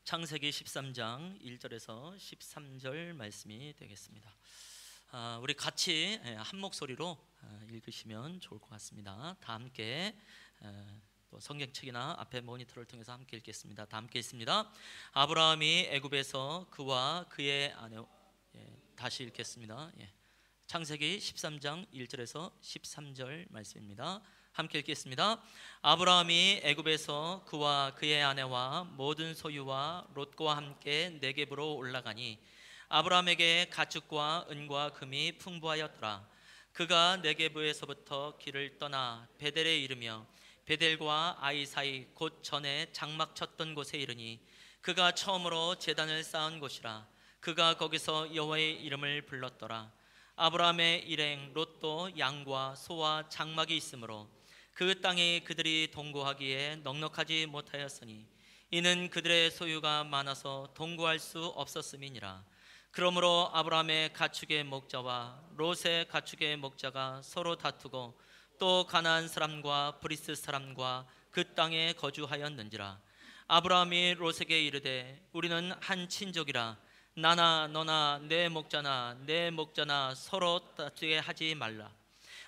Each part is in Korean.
창세기 13장 1절에서 13절 말씀이 되겠습니다. 우리 같이 한 목소리로 읽으시면 좋을 것 같습니다. 다 함께 또 성경책이나 앞에 모니터를 통해서 함께 읽겠습니다. 다 함께 읽습니다. 아브라함이 애굽에서 그와 그의 아내 다시 읽겠습니다. 창세기 13장 1절에서 13절 말씀입니다. 함께 읽겠습니다. 아브라함이 애굽에서 그와 그의 아내와 모든 소유와 롯과 함께 네겝으로 올라가니 아브라함에게 가축과 은과 금이 풍부하였더라. 그가 네겝에서부터 길을 떠나 베델에 이르며 베델과 아이 사이 곧 전에 장막 쳤던 곳에 이르니 그가 처음으로 제단을 쌓은 곳이라. 그가 거기서 여호와의 이름을 불렀더라. 아브라함의 일행 롯도 양과 소와 장막이 있으므로 그 땅이 그들이 동거하기에 넉넉하지 못하였으니 이는 그들의 소유가 많아서 동거할 수 없었음이니라. 그러므로 아브라함의 가축의 목자와 롯의 가축의 목자가 서로 다투고 또 가나안 사람과 브리스 사람과 그 땅에 거주하였는지라. 아브라함이 롯에게 이르되 우리는 한 친족이라 나나 너나 내 목자나 서로 다투게 하지 말라.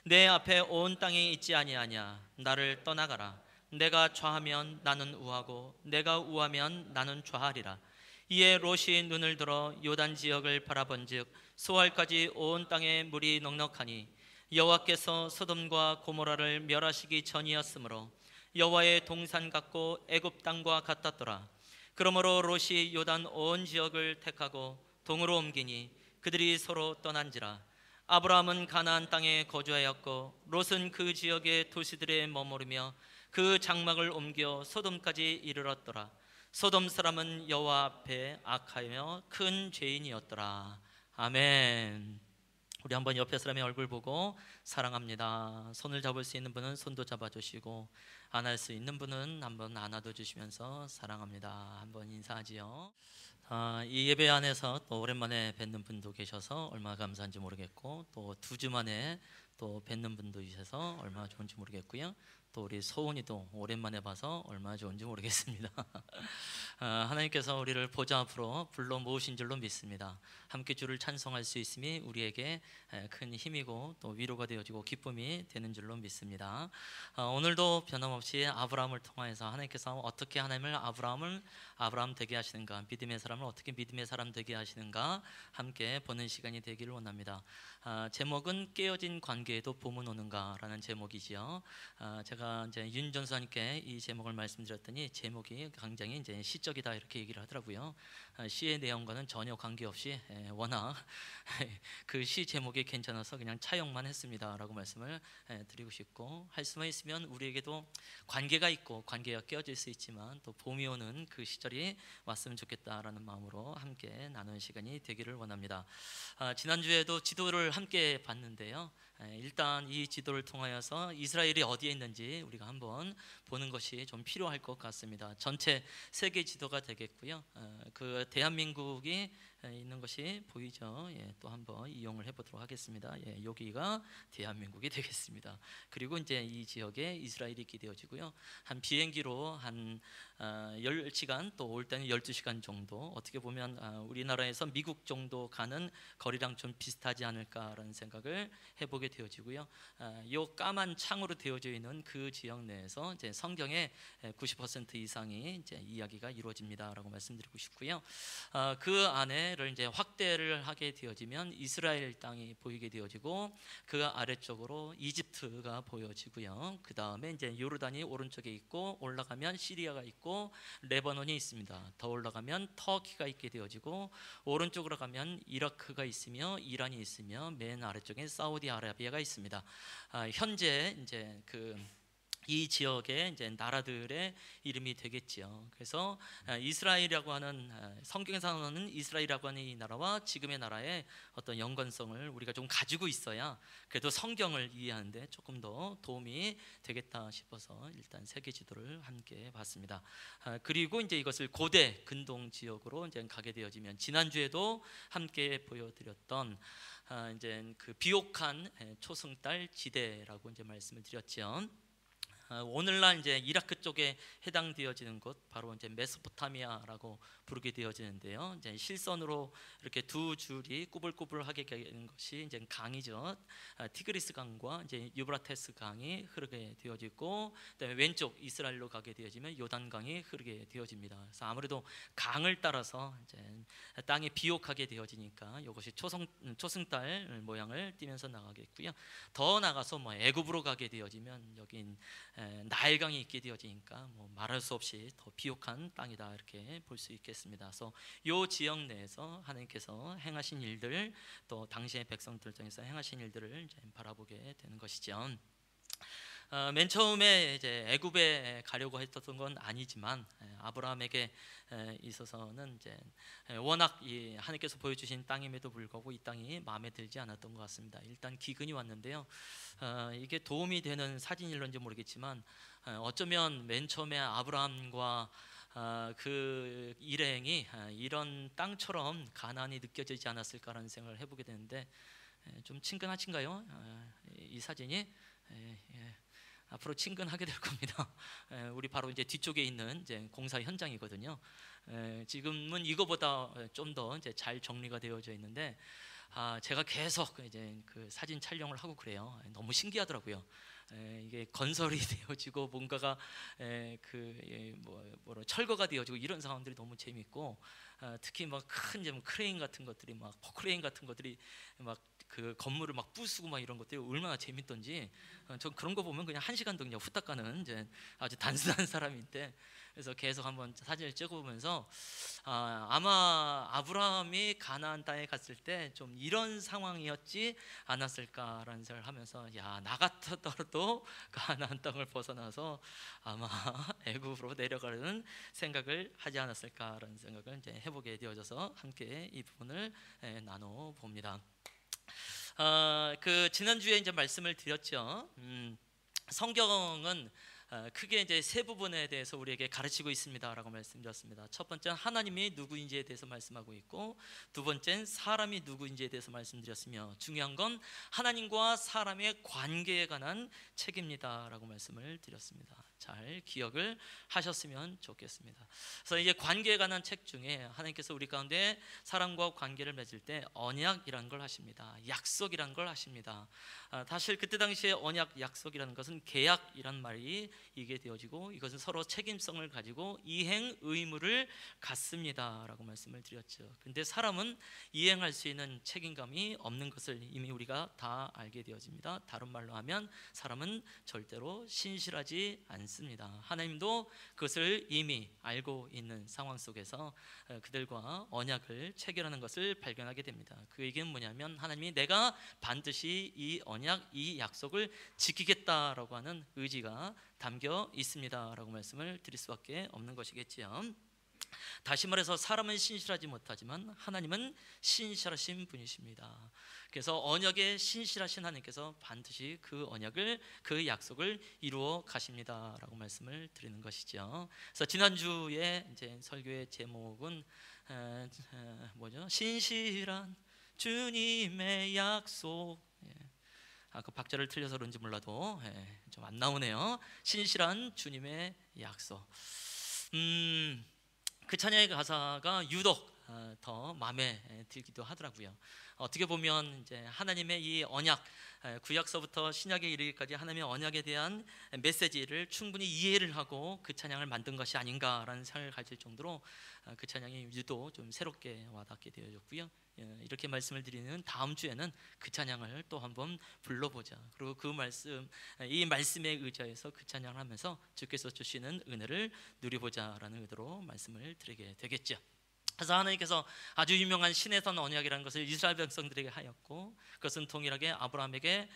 내 앞에 온 땅이 있지 아니하냐. 나를 떠나가라. 내가 좌하면 나는 우하고 내가 우하면 나는 좌하리라. 이에 롯이 눈을 들어 요단 지역을 바라본즉 소알까지 온 땅에 물이 넉넉하니 여호와께서 소돔과 고모라를 멸하시기 전이었으므로 여호와의 동산 같고 애굽 땅과 같았더라. 그러므로 롯이 요단 온 지역을 택하고 동으로 옮기니 그들이 서로 떠난지라. 아브라함은 가나안 땅에 거주하였고 롯은 그 지역의 도시들에 머무르며 그 장막을 옮겨 소돔까지 이르렀더라. 소돔 사람은 여호와 앞에 악하며 큰 죄인이었더라. 아멘. 우리 한번 옆에 사람의 얼굴 보고 사랑합니다. 손을 잡을 수 있는 분은 손도 잡아주시고 안을 수 있는 분은 한번 안아도 주시면서 사랑합니다 한번 인사하지요. 이 예배 안에서 또 오랜만에 뵙는 분도 계셔서 얼마나 감사한지 모르겠고 또 2주 만에 또 뵙는 분도 있어서 얼마나 좋은지 모르겠고요. 또 우리 소은이도 오랜만에 봐서 얼마나 좋은지 모르겠습니다. 하나님께서 우리를 보좌 앞으로 불러 모으신 줄로 믿습니다. 함께 주를 찬송할 수 있음이 우리에게 큰 힘이고 또 위로가 되어지고 기쁨이 되는 줄로 믿습니다. 오늘도 변함없이 아브라함을 통하여서 하나님께서 어떻게 하나님을 아브라함 되게 하시는가, 믿음의 사람을 어떻게 믿음의 사람 되게 하시는가 함께 보는 시간이 되기를 원합니다. 제목은 깨어진 관계에도 봄은 오는가라는 제목이지요. 제가 이제 윤 전사님께 이 제목을 말씀드렸더니 제목이 굉장히 이제 시적이다 이렇게 얘기를 하더라고요. 시의 내용과는 전혀 관계없이 워낙 그 시 제목이 괜찮아서 그냥 차용만 했습니다라고 말씀을 드리고 싶고, 할 수만 있으면 우리에게도 관계가 있고 관계가 깨어질 수 있지만 또 봄이 오는 그 시절이 왔으면 좋겠다라는 마음으로 함께 나누는 시간이 되기를 원합니다. 지난주에도 지도를 함께 봤는데요. 일단 이 지도를 통하여서 이스라엘이 어디에 있는지 우리가 한번 보는 것이 좀 필요할 것 같습니다. 전체 세계 지도가 되겠고요. 그 대한민국이 있는 것이 보이죠. 또 한번 이용을 해보도록 하겠습니다. 여기가 대한민국이 되겠습니다. 그리고 이제 이 지역에 이스라엘이 있게 되어지고요. 한 비행기로 한 10시간 또 올 때는 12시간 정도, 어떻게 보면 우리나라에서 미국 정도 가는 거리랑 좀 비슷하지 않을까라는 생각을 해보게 되어지고요. 요 까만 창으로 되어져 있는 그 지역 내에서 이제 성경의 90% 이상이 이제 이야기가 이루어집니다라고 말씀드리고 싶고요. 그 안에를 이제 확대를 하게 되어지면 이스라엘 땅이 보이게 되어지고 그 아래쪽으로 이집트가 보여지고요. 그 다음에 이제 요르단이 오른쪽에 있고 올라가면 시리아가 있고 레바논이 있습니다. 더 올라가면 터키가 있게 되어지고 오른쪽으로 가면 이라크가 있으며 이란이 있으며 맨 아래쪽에 사우디아라비아가 있습니다. 현재 이제 이 지역의 이제 나라들의 이름이 되겠지요. 그래서 이스라엘이라고 하는, 성경에서는 이스라엘이라고 하는 이 나라와 지금의 나라의 어떤 연관성을 우리가 좀 가지고 있어야 그래도 성경을 이해하는데 조금 더 도움이 되겠다 싶어서 일단 세계 지도를 함께 봤습니다. 그리고 이제 이것을 고대 근동 지역으로 이제 가게 되어지면 지난주에도 함께 보여드렸던 이제 그 비옥한 초승달 지대라고 이제 말씀을 드렸죠. 오늘날 이제 이라크 쪽에 해당되어지는 곳 바로 이제 메소포타미아라고 부르게 되어지는데요. 이제 실선으로 이렇게 두 줄이 꾸불꾸불하게 되는 것이 이제 강이죠. 티그리스 강과 이제 유브라테스 강이 흐르게 되어지고, 그다음에 왼쪽 이스라엘로 가게 되어지면 요단 강이 흐르게 되어집니다. 그래서 아무래도 강을 따라서 이제 땅이 비옥하게 되어지니까 이것이 초승달 모양을 띠면서 나가겠고요. 더 나가서 뭐 애굽으로 가게 되어지면 여긴 나일강이 있게 되어지니까 뭐 말할 수 없이 더 비옥한 땅이다 이렇게 볼 수 있겠습니다. 그래서 이 지역 내에서 하나님께서 행하신 일들, 또 당시의 백성들 중에서 행하신 일들을 이제 바라보게 되는 것이죠. 맨 처음에 이제 애굽에 가려고 했던 건 아니지만 아브라함에게 있어서는 이제 워낙 이 하나님께서 보여주신 땅임에도 불구하고 이 땅이 마음에 들지 않았던 것 같습니다. 일단 기근이 왔는데요. 이게 도움이 되는 사진일런지 모르겠지만 어쩌면 맨 처음에 아브라함과 그 일행이 이런 땅처럼 가나안이 느껴지지 않았을까라는 생각을 해보게 되는데, 좀 친근하신가요? 이 사진이 앞으로 친근하게 될 겁니다. 우리 바로 이제 뒤쪽에 있는 이제 공사 현장이거든요. 지금은 이거보다 좀 더 이제 잘 정리가 되어져 있는데, 제가 계속 이제 그 사진 촬영을 하고 그래요. 너무 신기하더라고요. 이게 건설이 되어지고 뭔가가 뭐로 철거가 되어지고 이런 상황들이 너무 재밌고, 특히 막 큰 이제 크레인 같은 것들이 막 포크레인 같은 것들이 막 그 건물을 막 부수고 막 이런 것들이 얼마나 재밌던지, 전 그런 거 보면 그냥 한 시간도 그냥 후딱 가는 이제 아주 단순한 사람인데, 그래서 계속 한번 사진을 찍어보면서 아마 아브라함이 가나안 땅에 갔을 때 좀 이런 상황이었지 않았을까라는 생각을 하면서, 야, 나 같았더라도 가나안 땅을 벗어나서 아마 애굽으로 내려가는 생각을 하지 않았을까라는 생각을 이제 해보게 되어져서 함께 이 부분을 나눠 봅니다. 그 지난주에 이제 말씀을 드렸죠. 성경은 크게 이제 세 부분에 대해서 우리에게 가르치고 있습니다라고 말씀드렸습니다. 첫 번째는 하나님이 누구인지에 대해서 말씀하고 있고, 두 번째는 사람이 누구인지에 대해서 말씀드렸으며, 중요한 건 하나님과 사람의 관계에 관한 책입니다라고 말씀을 드렸습니다. 잘 기억을 하셨으면 좋겠습니다. 그래서 이제 관계에 관한 책 중에 하나님께서 우리 가운데 사람과 관계를 맺을 때 언약이라는 걸 하십니다. 약속이라는 걸 하십니다. 사실 그때 당시에 언약, 약속이라는 것은 계약이란 말이 이게 되어지고, 이것은 서로 책임성을 가지고 이행 의무를 갖습니다라고 말씀을 드렸죠. 근데 사람은 이행할 수 있는 책임감이 없는 것을 이미 우리가 다 알게 되어집니다. 다른 말로 하면 사람은 절대로 신실하지 않습니다. 하나님도 그것을 이미 알고 있는 상황 속에서 그들과 언약을 체결하는 것을 발견하게 됩니다. 그 얘기는 뭐냐면, 하나님이 내가 반드시 이 언약, 이 약속을 지키겠다라고 하는 의지가 담겨 있습니다라고 말씀을 드릴 수밖에 없는 것이겠지요. 다시 말해서 사람은 신실하지 못하지만 하나님은 신실하신 분이십니다. 그래서 언약에 신실하신 하나님께서 반드시 그 언약을, 그 약속을 이루어 가십니다라고 말씀을 드리는 것이죠. 그래서 지난주에 이제 설교의 제목은 뭐죠? 신실한 주님의 약속. 그 박자를 틀려서 그런지 몰라도 좀 안 나오네요. 신실한 주님의 약속. 그 찬양의 가사가 유독 더 마음에 들기도 하더라고요. 어떻게 보면 이제 하나님의 이 언약, 구약서부터 신약에 이르기까지 하나님의 언약에 대한 메시지를 충분히 이해를 하고 그 찬양을 만든 것이 아닌가라는 생각을 가질 정도로 그 찬양이 유독 좀 새롭게 와닿게 되어졌고요. 이렇게 말씀을 드리는 다음 주에는 그 찬양을 또 한번 불러보자. 그리고 그 말씀, 이 말씀에 의지해서 그 찬양을 하면서 주께서 주시는 은혜를 누려보자라는 의도로 말씀을 드리게 되겠죠. 그래서 하나님께서 아주 유명한 시내산 언약이라는 것을 이스라엘 백성들에게 하였고, 그것은 동일하게 아브라함에게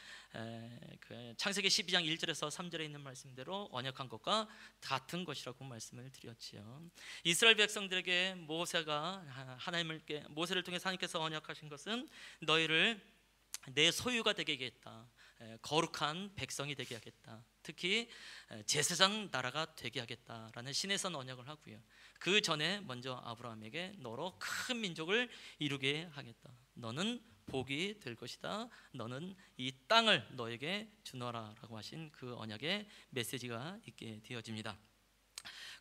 그 창세기 12장 1절에서 3절에 있는 말씀대로 언약한 것과 같은 것이라고 말씀을 드렸지요. 이스라엘 백성들에게 모세를 통해 하나님께서 언약하신 것은 너희를 내 소유가 되게 하겠다, 거룩한 백성이 되게 하겠다, 특히 제사장 나라가 되게 하겠다라는 시내산 언약을 하고요. 그 전에 먼저 아브라함에게 너로 큰 민족을 이루게 하겠다, 너는 복이 될 것이다. 너는 이 땅을 너에게 주노라라고 하신 그 언약의 메시지가 있게 되어집니다.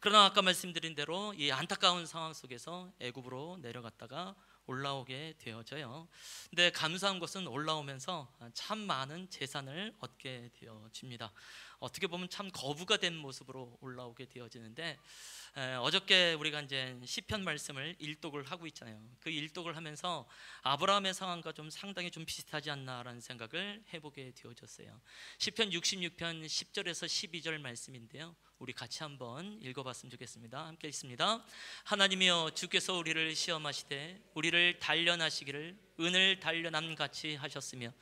그러나 아까 말씀드린 대로 이 안타까운 상황 속에서 애굽으로 내려갔다가 올라오게 되어져요. 근데 감사한 것은 올라오면서 참 많은 재산을 얻게 되어집니다. 어떻게 보면 참 거부가 된 모습으로 올라오게 되어지는데, 어저께 우리가 이제 시편 말씀을 일독을 하고 있잖아요. 그 일독을 하면서 아브라함의 상황과 좀 상당히 좀 비슷하지 않나라는 생각을 해보게 되어졌어요. 시편 66편 10절에서 12절 말씀인데요, 우리 같이 한번 읽어봤으면 좋겠습니다. 함께 읽습니다. 하나님이여, 주께서 우리를 시험하시되 우리를 단련하시기를 은을 단련함 같이 하셨으며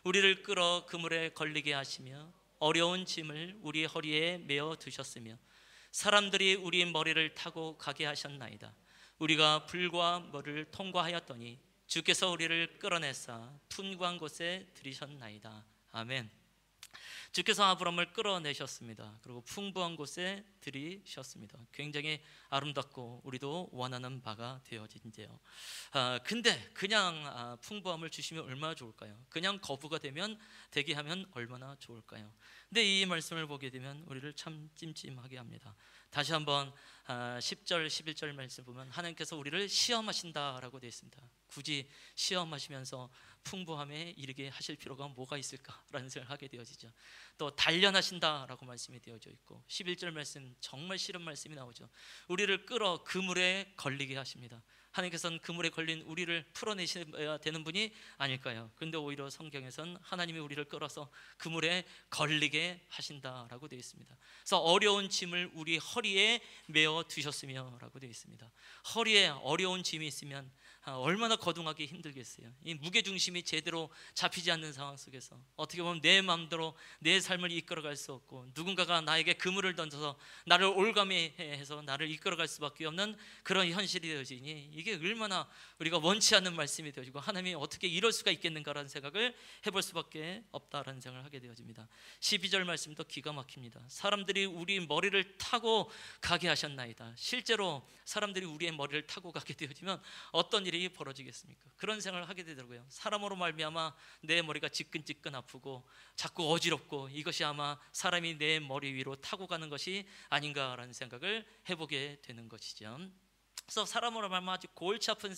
우리를 끌어 그물에 걸리게 하시며 어려운 짐을 우리 허리에 메어 두셨으며 사람들이 우리 머리를 타고 가게 하셨나이다. 우리가 불과 물을 통과하였더니 주께서 우리를 끌어내사 둔고한 곳에 들이셨나이다. 아멘. 주께서 아브라함을 끌어내셨습니다. 그리고 풍부한 곳에 들이셨습니다. 굉장히 아름답고 우리도 원하는 바가 되어진대요. 근데 그냥 풍부함을 주시면 얼마나 좋을까요? 그냥 거부가 되게 하면 얼마나 좋을까요? 근데 이 말씀을 보게 되면 우리를 참 찜찜하게 합니다. 다시 한번 10절 11절 말씀 보면 하나님께서 우리를 시험하신다라고 되어 있습니다. 굳이 시험하시면서 풍부함에 이르게 하실 필요가 뭐가 있을까라는 생각을 하게 되어지죠. 또 단련하신다라고 말씀이 되어져 있고 11절 말씀 정말 싫은 말씀이 나오죠. 우리를 끌어 그물에 걸리게 하십니다. 하나님께서는 그물에 걸린 우리를 풀어내셔야 되는 분이 아닐까요? 그런데 오히려 성경에서는 하나님이 우리를 끌어서 그물에 걸리게 하신다라고 되어 있습니다. 그래서 어려운 짐을 우리 허리에 메어 두셨으며 라고 되어 있습니다. 허리에 어려운 짐이 있으면 얼마나 거둥하기 힘들겠어요. 이 무게중심이 제대로 잡히지 않는 상황 속에서 어떻게 보면 내 마음대로 내 삶을 이끌어갈 수 없고 누군가가 나에게 그물을 던져서 나를 올가매해서 나를 이끌어갈 수밖에 없는 그런 현실이 되어지니 이게 얼마나 우리가 원치 않는 말씀이 되어지고 하나님이 어떻게 이럴 수가 있겠는가라는 생각을 해볼 수밖에 없다라는 생각을 하게 되어집니다. 12절 말씀도 기가 막힙니다. 사람들이 우리 머리를 타고 가게 하셨나이다. 실제로 사람들이 우리의 머리를 타고 가게 되어지면 어떤 일이 벌어지겠습니까? 그런 생각을 하게 되더라고요. 사람으로 말미암아 내 머리가 지끈지끈 아프고 자꾸 어지럽고 이것이 아마 사람이 내 머리 위로 타고 가는 것이 아닌가라는 생각을 해보게 되는 것이죠. 그래서 사람으로 말하면 아주 골치 아픈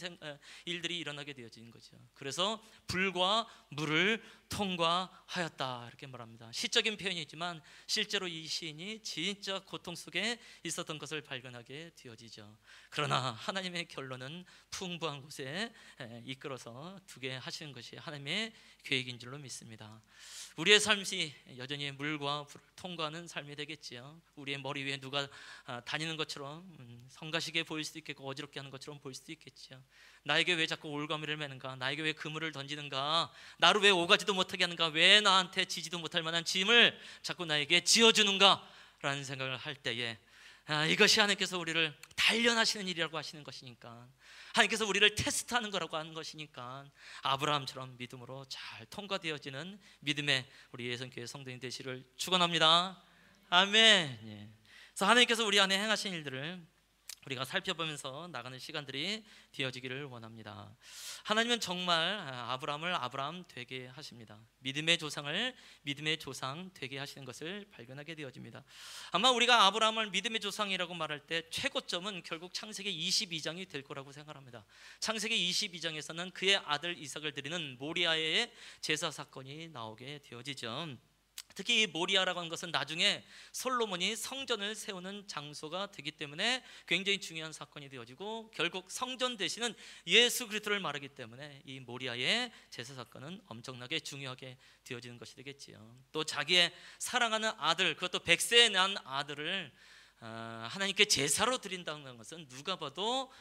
일들이 일어나게 되어지는 거죠. 그래서 불과 물을 통과하였다 이렇게 말합니다. 시적인 표현이지만 실제로 이 시인이 진짜 고통 속에 있었던 것을 발견하게 되어지죠. 그러나 하나님의 결론은 풍부한 곳에 이끌어서 두게 하시는 것이 하나님의 계획인 줄로 믿습니다. 우리의 삶이 여전히 물과 불을 통과하는 삶이 되겠지요. 우리의 머리 위에 누가 다니는 것처럼 성가시게 보일 수도 있겠고 어지럽게 하는 것처럼 보일 수도 있겠지요. 나에게 왜 자꾸 올가미를 매는가? 나에게 왜 그물을 던지는가? 나를 왜 오가지도 못하게 하는가? 왜 나한테 지지도 못할 만한 짐을 자꾸 나에게 지어주는가? 라는 생각을 할 때에 이것이 하나님께서 우리를 단련하시는 일이라고 하시는 것이니까, 하나님께서 우리를 테스트하는 거라고 하는 것이니까 아브라함처럼 믿음으로 잘 통과되어지는 믿음의 우리 예선교회 성도인 되시를 축원합니다. 아멘. 예. 그래서 하나님께서 우리 안에 행하신 일들을 우리가 살펴보면서 나가는 시간들이 되어지기를 원합니다. 하나님은 정말 아브라함을 아브라함 되게 하십니다. 믿음의 조상을 믿음의 조상 되게 하시는 것을 발견하게 되어집니다. 아마 우리가 아브라함을 믿음의 조상이라고 말할 때 최고점은 결국 창세기 22장이 될 거라고 생각합니다. 창세기 22장에서는 그의 아들 이삭을 드리는 모리아의 제사 사건이 나오게 되어지죠. 특히 이 모리아라고 하는 것은 나중에 솔로몬이 성전을 세우는 장소가 되기 때문에 굉장히 중요한 사건이 되어지고 결국 성전 되시는 예수 그리스도를 말하기 때문에 이 모리아의 제사 사건은 엄청나게 중요하게 되어지는 것이 되겠지요. 또 자기의 사랑하는 아들, 그것도 100세에 난 아들을 하나님께 제사로 드린다는 것은 누가 봐도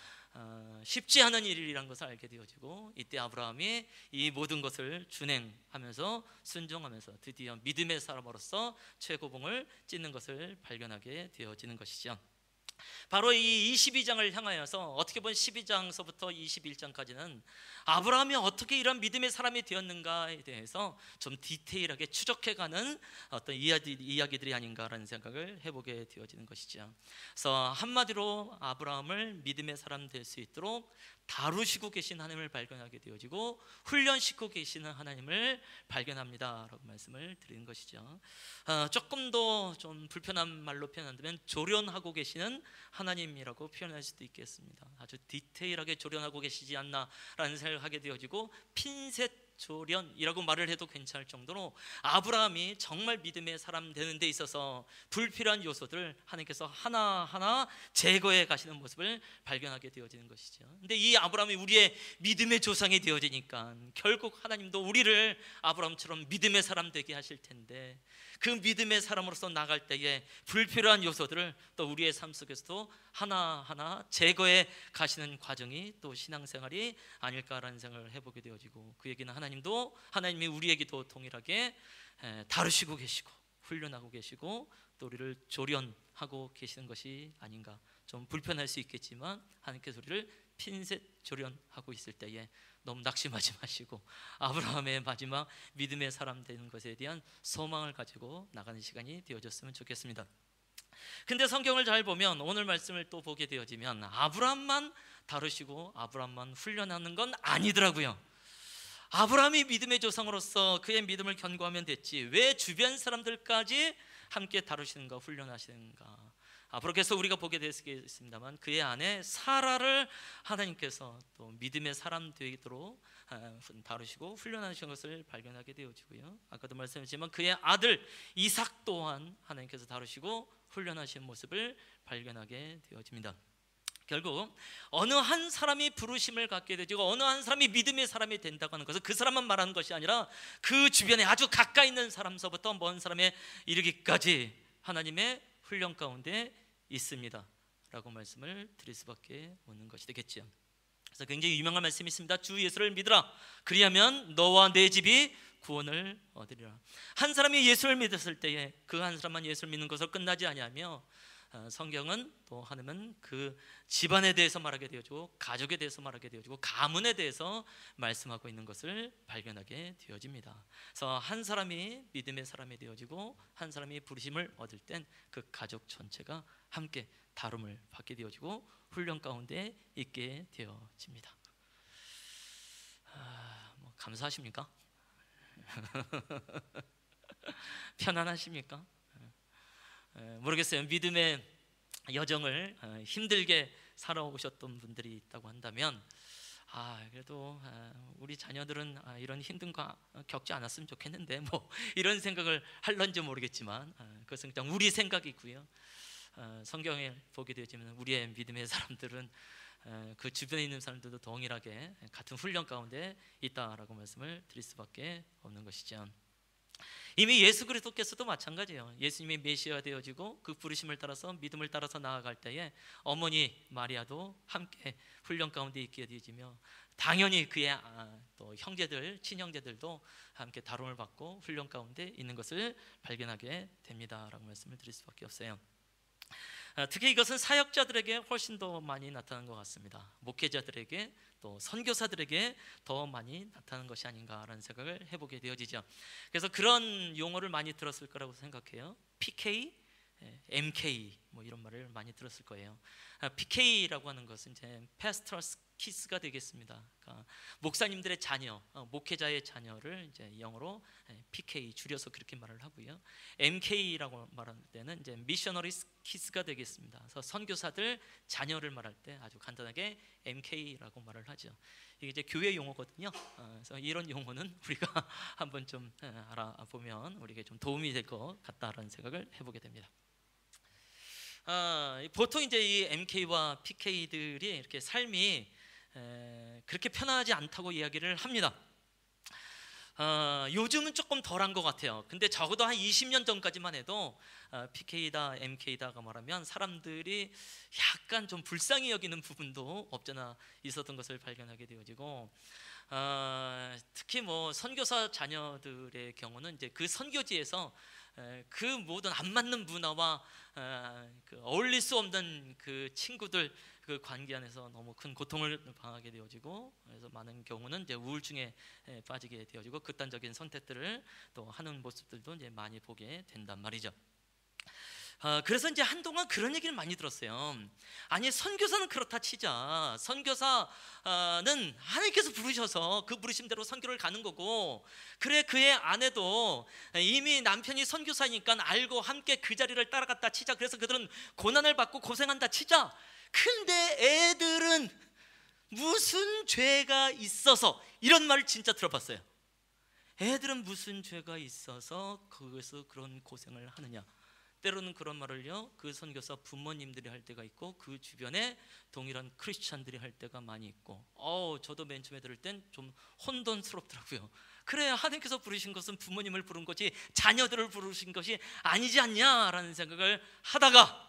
쉽지 않은 일이라는 것을 알게 되어지고, 이때 아브라함이 이 모든 것을 준행하면서 순종하면서 드디어 믿음의 사람으로서 최고봉을 찍는 것을 발견하게 되어지는 것이죠. 바로 이 22장을 향하여서 어떻게 보면 12장서부터 21장까지는 아브라함이 어떻게 이런 믿음의 사람이 되었는가에 대해서 좀 디테일하게 추적해가는 어떤 이야기들이 아닌가라는 생각을 해보게 되어지는 것이죠. 그래서 한마디로 아브라함을 믿음의 사람 될 수 있도록 다루시고 계신 하나님을 발견하게 되어지고 훈련시키고 계시는 하나님을 발견합니다라고 말씀을 드리는 것이죠. 조금 더 좀 불편한 말로 표현한다면 조련하고 계시는 하나님이라고 표현할 수도 있겠습니다. 아주 디테일하게 조련하고 계시지 않나라는 생각을 하게 되어지고 핀셋 조련이라고 말을 해도 괜찮을 정도로 아브라함이 정말 믿음의 사람 되는 데 있어서 불필요한 요소들 하나님께서 하나하나 제거해 가시는 모습을 발견하게 되어지는 것이죠. 근데 이 아브라함이 우리의 믿음의 조상이 되어지니까 결국 하나님도 우리를 아브라함처럼 믿음의 사람 되게 하실 텐데, 그 믿음의 사람으로서 나갈 때에 불필요한 요소들을 또 우리의 삶 속에서도 하나하나 제거해 가시는 과정이 또 신앙생활이 아닐까라는 생각을 해보게 되어지고, 그 얘기는 하나님이 우리에게도 동일하게 다루시고 계시고 훈련하고 계시고 또 우리를 조련하고 계시는 것이 아닌가. 좀 불편할 수 있겠지만 하나님께서 우리를 핀셋 조련하고 있을 때에 너무 낙심하지 마시고 아브라함의 마지막 믿음의 사람 되는 것에 대한 소망을 가지고 나가는 시간이 되어졌으면 좋겠습니다. 근데 성경을 잘 보면 오늘 말씀을 또 보게 되어지면 아브라함만 다루시고 아브라함만 훈련하는 건 아니더라고요. 아브라함이 믿음의 조상으로서 그의 믿음을 견고하면 됐지 왜 주변 사람들까지 함께 다루시는가 훈련하시는가. 앞으로 계속 우리가 보게 되겠습니다만 그의 아내 사라를 하나님께서 또 믿음의 사람 되도록 다루시고 훈련하시는 것을 발견하게 되어지고요. 아까도 말씀드렸지만 그의 아들 이삭 또한 하나님께서 다루시고 훈련하시는 모습을 발견하게 되어집니다. 결국 어느 한 사람이 부르심을 갖게 되고 어느 한 사람이 믿음의 사람이 된다고 하는 것은 그 사람만 말하는 것이 아니라 그 주변에 아주 가까이 있는 사람서부터 먼 사람에 이르기까지 하나님의 훈련 가운데 있습니다 라고 말씀을 드릴 수밖에 없는 것이 되겠죠. 그래서 굉장히 유명한 말씀이 있습니다. 주 예수를 믿으라 그리하면 너와 내 집이 구원을 얻으리라. 한 사람이 예수를 믿었을 때에 그 한 사람만 예수를 믿는 것으로 끝나지 아니하며 성경은 또 하나님은 그 집안에 대해서 말하게 되어지고 가족에 대해서 말하게 되어지고 가문에 대해서 말씀하고 있는 것을 발견하게 되어집니다. 그래서 한 사람이 믿음의 사람이 되어지고 한 사람이 부르심을 얻을 땐 그 가족 전체가 함께 다rum을 받게 되어지고 훈련 가운데 있게 되어집니다. 감사하십니까? 편안하십니까? 모르겠어요. 믿음의 여정을 힘들게 살아오셨던 분들이 있다고 한다면 그래도 우리 자녀들은 이런 힘든 거 겪지 않았으면 좋겠는데 뭐 이런 생각을 할런지 모르겠지만 그것은 그냥 우리 생각이고요. 성경에 보게 되어지면 우리의 믿음의 사람들은 그 주변에 있는 사람들도 동일하게 같은 훈련 가운데 있다라고 말씀을 드릴 수밖에 없는 것이죠. 이미 예수 그리스도께서도 마찬가지예요. 예수님이 메시아가 되어지고 그 부르심을 따라서 믿음을 따라서 나아갈 때에 어머니 마리아도 함께 훈련 가운데 있게 되어지며 당연히 그의 또 형제들, 친형제들도 함께 다rum을 받고 훈련 가운데 있는 것을 발견하게 됩니다라고 말씀을 드릴 수밖에 없어요. 특히 이것은 사역자들에게 훨씬 더 많이 나타나는 것 같습니다. 목회자들에게 또 선교사들에게 더 많이 나타나는 것이 아닌가라는 생각을 해보게 되어지죠. 그래서 그런 용어를 많이 들었을 거라고 생각해요. PK, MK 뭐 이런 말을 많이 들었을 거예요. PK라고 하는 것은 이제 Pastor's Kids가 되겠습니다. 그러니까 목사님들의 자녀, 목회자의 자녀를 이제 영어로 PK 줄여서 그렇게 말을 하고요. MK라고 말할 때는 이제 Missionaries Kids가 되겠습니다. 그래서 선교사들 자녀를 말할 때 아주 간단하게 MK라고 말을 하죠. 이게 이제 교회 용어거든요. 그래서 이런 용어는 우리가 한번 좀 알아보면 우리에게 좀 도움이 될 것 같다라는 생각을 해보게 됩니다. 보통 이제 이 MK와 PK들이 이렇게 삶이 그렇게 편하지 않다고 이야기를 합니다. 요즘은 조금 덜한 것 같아요. 근데 적어도 한 20년 전까지만 해도 PK다 MK다가 말하면 사람들이 약간 좀 불쌍히 여기는 부분도 없잖아 있었던 것을 발견하게 되어지고, 특히 뭐 선교사 자녀들의 경우는 이제 그 선교지에서 그 모든 안 맞는 문화와 그 어울릴 수 없는 그 친구들 그 관계 안에서 너무 큰 고통을 당하게 되어지고, 그래서 많은 경우는 이제 우울증에 빠지게 되어지고 극단적인 선택들을 또 하는 모습들도 이제 많이 보게 된단 말이죠. 그래서 이제 한동안 그런 얘기를 많이 들었어요. 아니, 선교사는 그렇다 치자, 선교사는 하나님께서 부르셔서 그 부르심대로 선교를 가는 거고, 그래 그의 아내도 이미 남편이 선교사니까 알고 함께 그 자리를 따라갔다 치자, 그래서 그들은 고난을 받고 고생한다 치자. 근데 애들은 무슨 죄가 있어서, 이런 말을 진짜 들어봤어요. 애들은 무슨 죄가 있어서 거기서 그런 고생을 하느냐. 때로는 그런 말을요, 그 선교사 부모님들이 할 때가 있고 그 주변에 동일한 크리스찬들이 할 때가 많이 있고, 저도 맨 처음에 들을 땐 좀 혼돈스럽더라고요. 그래, 하나님께서 부르신 것은 부모님을 부른 거지 자녀들을 부르신 것이 아니지 않냐라는 생각을 하다가,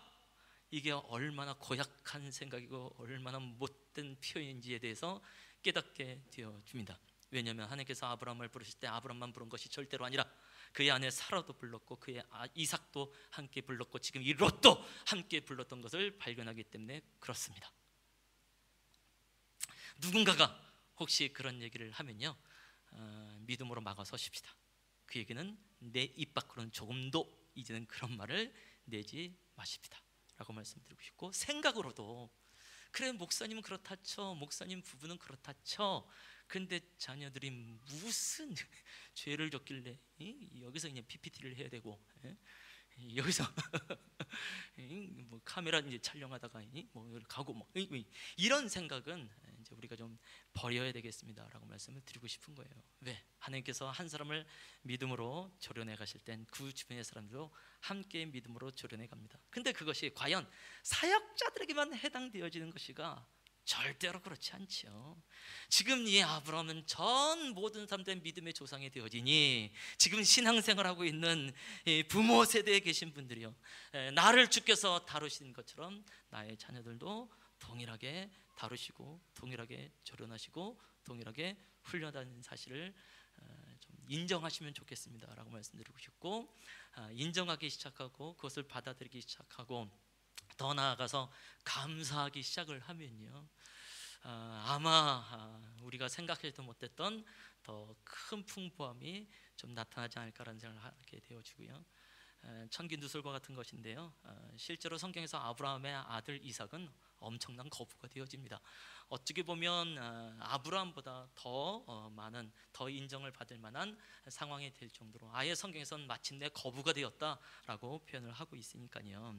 이게 얼마나 고약한 생각이고 얼마나 못된 표현인지에 대해서 깨닫게 되어집니다. 왜냐하면 하나님께서 아브라함을 부르실 때 아브라함만 부른 것이 절대로 아니라 그의 아내 사라도 불렀고 그의 이삭도 함께 불렀고 지금 이 롯도 함께 불렀던 것을 발견하기 때문에 그렇습니다. 누군가가 혹시 그런 얘기를 하면요, 믿음으로 막아서십시다. 그 얘기는 내 입 밖으로는 조금도 이제는 그런 말을 내지 마십니다 라고 말씀드리고 싶고, 생각으로도 그래, 목사님은 그렇다 쳐, 목사님 부부는 그렇다 쳐, 근데 자녀들이 무슨 죄를 졌길래 여기서 그냥 PPT를 해야 되고, 여기서 뭐 카메라 이제 촬영하다가 뭐 가고 뭐 이런 생각은 이제 우리가 좀 버려야 되겠습니다라고 말씀을 드리고 싶은 거예요. 왜? 하나님께서 한 사람을 믿음으로 조련해 가실 땐 그 주변의 사람들도 함께 믿음으로 조련해 갑니다. 근데 그것이 과연 사역자들에게만 해당되어지는 것이가 절대로 그렇지 않죠. 지금 이 아브라함은 전 모든 사람들의 믿음의 조상이 되어지니, 지금 신앙생활하고 있는 부모 세대에 계신 분들이요, 나를 주께서 다루신 것처럼 나의 자녀들도 동일하게 다루시고 동일하게 조련하시고 동일하게 훈련하는 사실을 좀 인정하시면 좋겠습니다 라고 말씀드리고 싶고, 인정하기 시작하고 그것을 받아들이기 시작하고 더 나아가서 감사하기 시작을 하면요, 아마 우리가 생각하지도 못했던 더 큰 풍부함이 좀 나타나지 않을까라는 생각을 하게 되어지고요. 천기누설과 같은 것인데요, 실제로 성경에서 아브라함의 아들 이삭은 엄청난 거부가 되어집니다. 어떻게 보면 아브라함보다 더 많은, 더 인정을 받을 만한 상황이 될 정도로 아예 성경에서는 마침내 거부가 되었다라고 표현을 하고 있으니까요.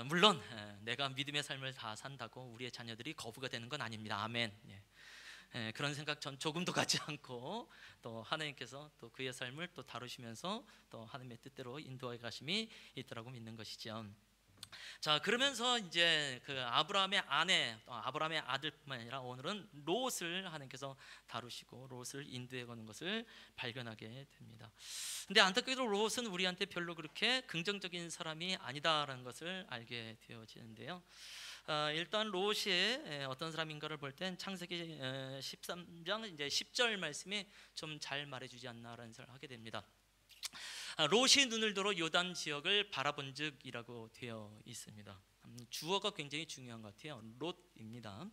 물론 내가 믿음의 삶을 다 산다고 우리의 자녀들이 거부가 되는 건 아닙니다. 아멘. 그런 생각 전 조금도 갖지 않고, 또 하나님께서 또 그의 삶을 또 다루시면서 또 하나님의 뜻대로 인도해 가심이 있더라고 믿는 것이죠. 자, 그러면서 이제 그 아브라함의 아내, 아브라함의 아들뿐만 아니라 오늘은 롯을 하나님께서 다루시고 롯을 인도해 가는 것을 발견하게 됩니다. 근데 안타깝게도 롯은 우리한테 별로 그렇게 긍정적인 사람이 아니다라는 것을 알게 되어지는데요. 일단 롯이 어떤 사람인가를 볼 땐 창세기 13장 이제 10절 말씀이 좀 잘 말해주지 않나라는 생각을 하게 됩니다. 롯이 눈을 들어 요단 지역을 바라본즉이라고 되어 있습니다. 주어가 굉장히 중요한 것 같아요. 롯입니다.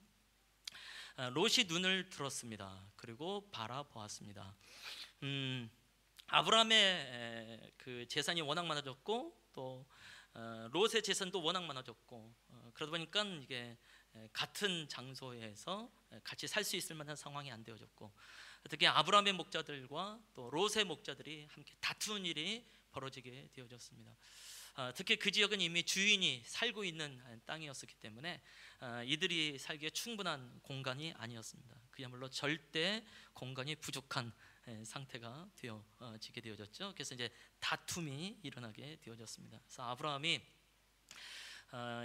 롯이 눈을 들었습니다. 그리고 바라보았습니다. 아브라함의 그 재산이 워낙 많아졌고 또 롯의 재산도 워낙 많아졌고, 그러다 보니까 이게 같은 장소에서 같이 살 수 있을 만한 상황이 안 되어졌고, 특히 아브라함의 목자들과 또 롯의 목자들이 함께 다투는 일이 벌어지게 되어졌습니다. 특히 그 지역은 이미 주인이 살고 있는 땅이었기 때문에 이들이 살기에 충분한 공간이 아니었습니다. 그야말로 절대 공간이 부족한 상태가 되어지게 되어졌죠. 그래서 이제 다툼이 일어나게 되어졌습니다. 그래서 아브라함이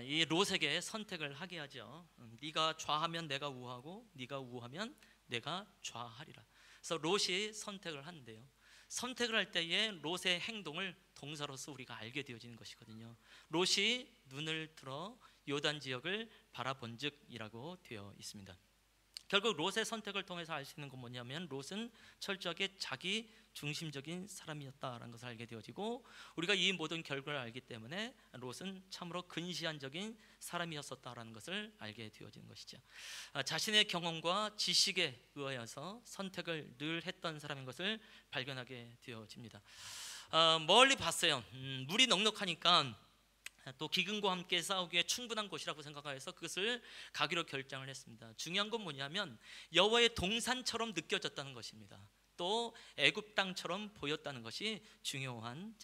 이 롯에게 선택을 하게 하죠. 네가 좌하면 내가 우하고 네가 우하면 내가 좌하리라. 그래서 롯이 선택을 하는데요, 선택을 할 때에 롯의 행동을 동사로서 우리가 알게 되어지는 것이거든요. 롯이 눈을 들어 요단 지역을 바라본즉이라고 되어 있습니다. 결국 롯의 선택을 통해서 알 수 있는 건 뭐냐면 롯은 철저하게 자기 중심적인 사람이었다라는 것을 알게 되어지고, 우리가 이 모든 결과를 알기 때문에 롯은 참으로 근시안적인 사람이었었다라는 것을 알게 되어지는 것이죠. 자신의 경험과 지식에 의하여서 선택을 늘 했던 사람인 것을 발견하게 되어집니다. 멀리 봤어요. 물이 넉넉하니까 또 기근과 함께 싸우기에 충분한 곳이라고 생각해서 그것을 가기로 결정을 했습니다. 중요한 건 뭐냐면 여호와의 동산처럼 느껴졌다는 것입니다. 또 애굽 땅처럼 보였다는 것이 중요한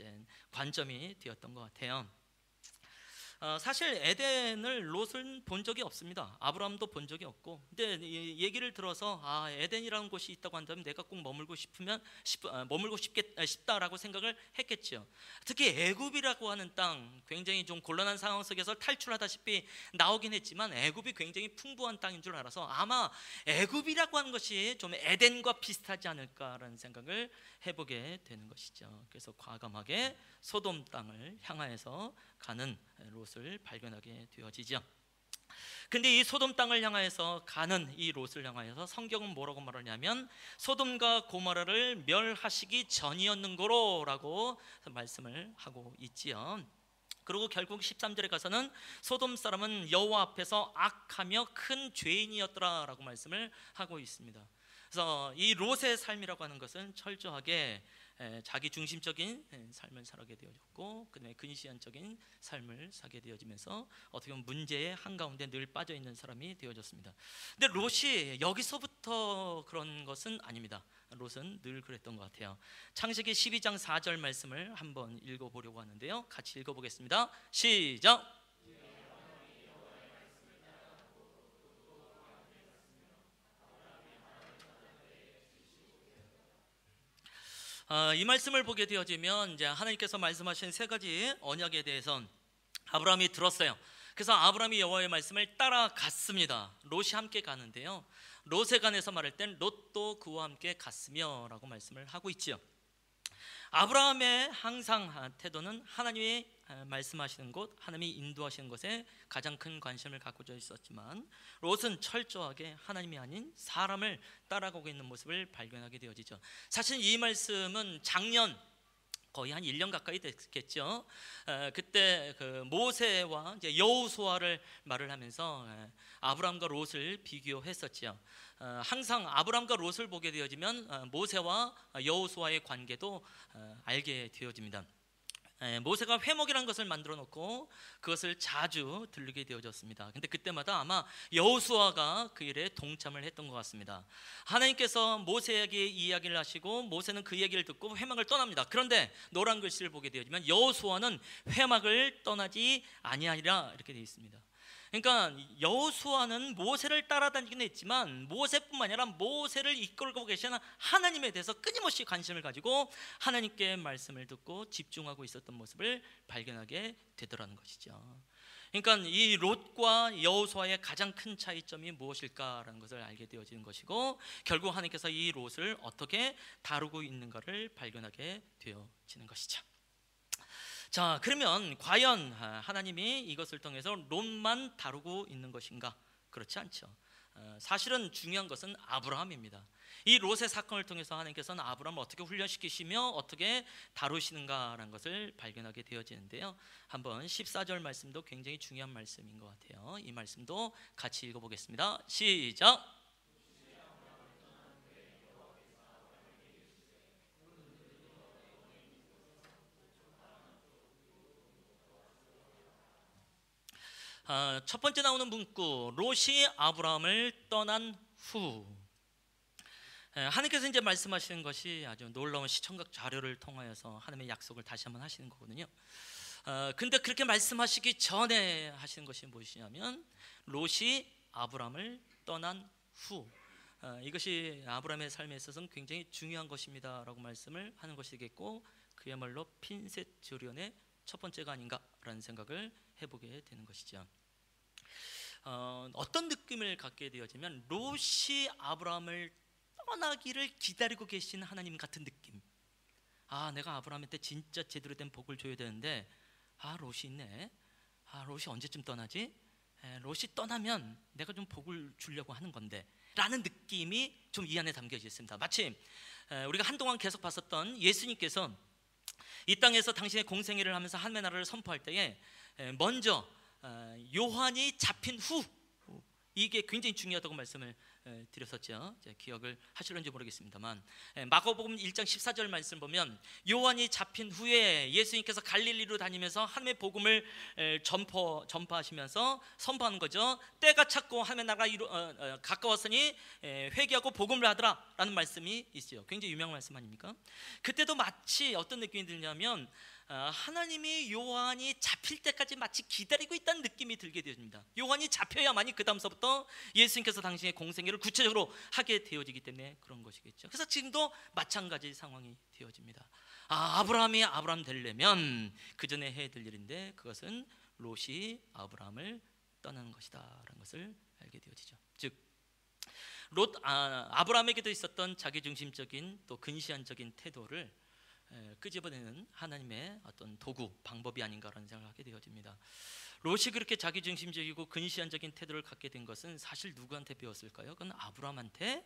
관점이 되었던 것 같아요. 사실 에덴을 롯은 본 적이 없습니다. 아브라함도 본 적이 없고, 근데 이 얘기를 들어서 에덴이라는 곳이 있다고 한다면 내가 꼭 머물고 싶다라고 생각을 했겠죠. 특히 애굽이라고 하는 땅, 굉장히 좀 곤란한 상황 속에서 탈출하다시피 나오긴 했지만 애굽이 굉장히 풍부한 땅인 줄 알아서 아마 애굽이라고 하는 것이 좀 에덴과 비슷하지 않을까라는 생각을 해보게 되는 것이죠. 그래서 과감하게 소돔 땅을 향하여서 가는 롯을 발견하게 되어지죠. 근데 이 소돔 땅을 향하여서 가는 이 롯을 향하여서 성경은 뭐라고 말하냐면 소돔과 고모라를 멸하시기 전이었는고로라고 말씀을 하고 있지요. 그리고 결국 13절에 가서는 소돔 사람은 여호와 앞에서 악하며 큰 죄인이었더라라고 말씀을 하고 있습니다. 그래서 이 롯의 삶이라고 하는 것은 철저하게 자기 중심적인 삶을 살게 되어졌고, 그다음에 근시안적인 삶을 사게 되어지면서 어떻게 보면 문제의 한가운데 늘 빠져 있는 사람이 되어졌습니다. 근데 롯이 여기서부터 그런 것은 아닙니다. 롯은 늘 그랬던 것 같아요. 창세기 12장 4절 말씀을 한번 읽어보려고 하는데요, 같이 읽어보겠습니다. 시작. 이 말씀을 보게 되어지면 이제 하나님께서 말씀하신 세 가지 언약에 대해서 아브라함이 들었어요. 그래서 아브라함이 여호와의 말씀을 따라갔습니다. 롯이 함께 가는데요, 롯에 관해서 말할 땐 롯도 그와 함께 갔으며라고 말씀을 하고 있지요. 아브라함의 항상 태도는 하나님이 말씀하시는 곳, 하나님이 인도하시는 것에 가장 큰 관심을 갖고 있었지만 롯은 철저하게 하나님이 아닌 사람을 따라가고 있는 모습을 발견하게 되어지죠. 사실 이 말씀은 작년 거의 한 1년 가까이 됐겠죠. 그때 그 모세와 이제 여호수아를 말을 하면서 아브라함과 롯을 비교했었죠. 항상 아브라함과 롯을 보게 되어지면 모세와 여호수아의 관계도 알게 되어집니다. 모세가 회목이라는 것을 만들어 놓고 그것을 자주 들르게 되어졌습니다. 근데 그때마다 아마 여호수아가 그 일에 동참을 했던 것 같습니다. 하나님께서 모세에게 이야기를 하시고 모세는 그 얘기를 듣고 회막을 떠납니다. 그런데 노란 글씨를 보게 되어지면 여호수아는 회막을 떠나지 아니하리라 이렇게 되어 있습니다. 그러니까 여호수아는 모세를 따라다니긴 했지만 모세뿐만 아니라 모세를 이끌고 계시는 하나님에 대해서 끊임없이 관심을 가지고 하나님께 말씀을 듣고 집중하고 있었던 모습을 발견하게 되더라는 것이죠. 그러니까 이 롯과 여호수아의 가장 큰 차이점이 무엇일까라는 것을 알게 되어지는 것이고, 결국 하나님께서 이 롯을 어떻게 다루고 있는가를 발견하게 되어지는 것이죠. 자, 그러면 과연 하나님이 이것을 통해서 롯만 다루고 있는 것인가? 그렇지 않죠. 사실은 중요한 것은 아브라함입니다. 이 롯의 사건을 통해서 하나님께서는 아브라함을 어떻게 훈련시키시며 어떻게 다루시는가라는 것을 발견하게 되어지는데요, 한번 14절 말씀도 굉장히 중요한 말씀인 것 같아요. 이 말씀도 같이 읽어보겠습니다. 시작. 첫 번째 나오는 문구, 롯이 아브라함을 떠난 후. 하나님께서 이제 말씀하시는 것이 아주 놀라운 시청각 자료를 통하여서 하나님의 약속을 다시 한번 하시는 거거든요. 근데 그렇게 말씀하시기 전에 하시는 것이 무엇이냐면 롯이 아브라함을 떠난 후. 이것이 아브라함의 삶에 있어서는 굉장히 중요한 것입니다라고 말씀을 하는 것이겠고, 그야말로 핀셋 조련의 첫 번째가 아닌가라는 생각을 해보게 되는 것이죠. 어떤 느낌을 갖게 되어지면 롯이 아브라함을 떠나기를 기다리고 계신 하나님 같은 느낌. 내가 아브라함한테 진짜 제대로 된 복을 줘야 되는데 롯이 있네. 롯이 언제쯤 떠나지? 롯이 떠나면 내가 좀 복을 주려고 하는 건데 라는 느낌이 좀 이 안에 담겨져 있습니다. 마치 우리가 한동안 계속 봤었던 예수님께서 이 땅에서 당신의 공생애를 하면서 하나님의 나라를 선포할 때에 먼저 요한이 잡힌 후, 이게 굉장히 중요하다고 말씀을 드렸었죠. 기억을 하실런지 모르겠습니다만, 마가복음 1장 14절 말씀 보면 요한이 잡힌 후에 예수님께서 갈릴리로 다니면서 하나님의 복음을 전파하시면서 선포하는 거죠. 때가 찼고 하나님의 나라가 가까웠으니 회개하고 복음을 하더라 라는 말씀이 있어요. 굉장히 유명한 말씀 아닙니까? 그때도 마치 어떤 느낌이 들냐면 하나님이 요한이 잡힐 때까지 마치 기다리고 있다는 느낌이 들게 되어집니다. 요한이 잡혀야만이 그 다음서부터 예수님께서 당신의 공생애를 구체적으로 하게 되어지기 때문에 그런 것이겠죠. 그래서 지금도 마찬가지 상황이 되어집니다. 아브라함이 아브라함 되려면 그 전에 해야 될 일인데, 그것은 롯이 아브라함을 떠나는 것이다 라는 것을 알게 되어지죠. 즉 아브라함에게도 있었던 자기중심적인 또 근시안적인 태도를 끄집어내는 하나님의 어떤 도구, 방법이 아닌가라는 생각을 하게 되어집니다. 롯이 그렇게 자기중심적이고 근시안적인 태도를 갖게 된 것은 사실 누구한테 배웠을까요? 그건 아브라함한테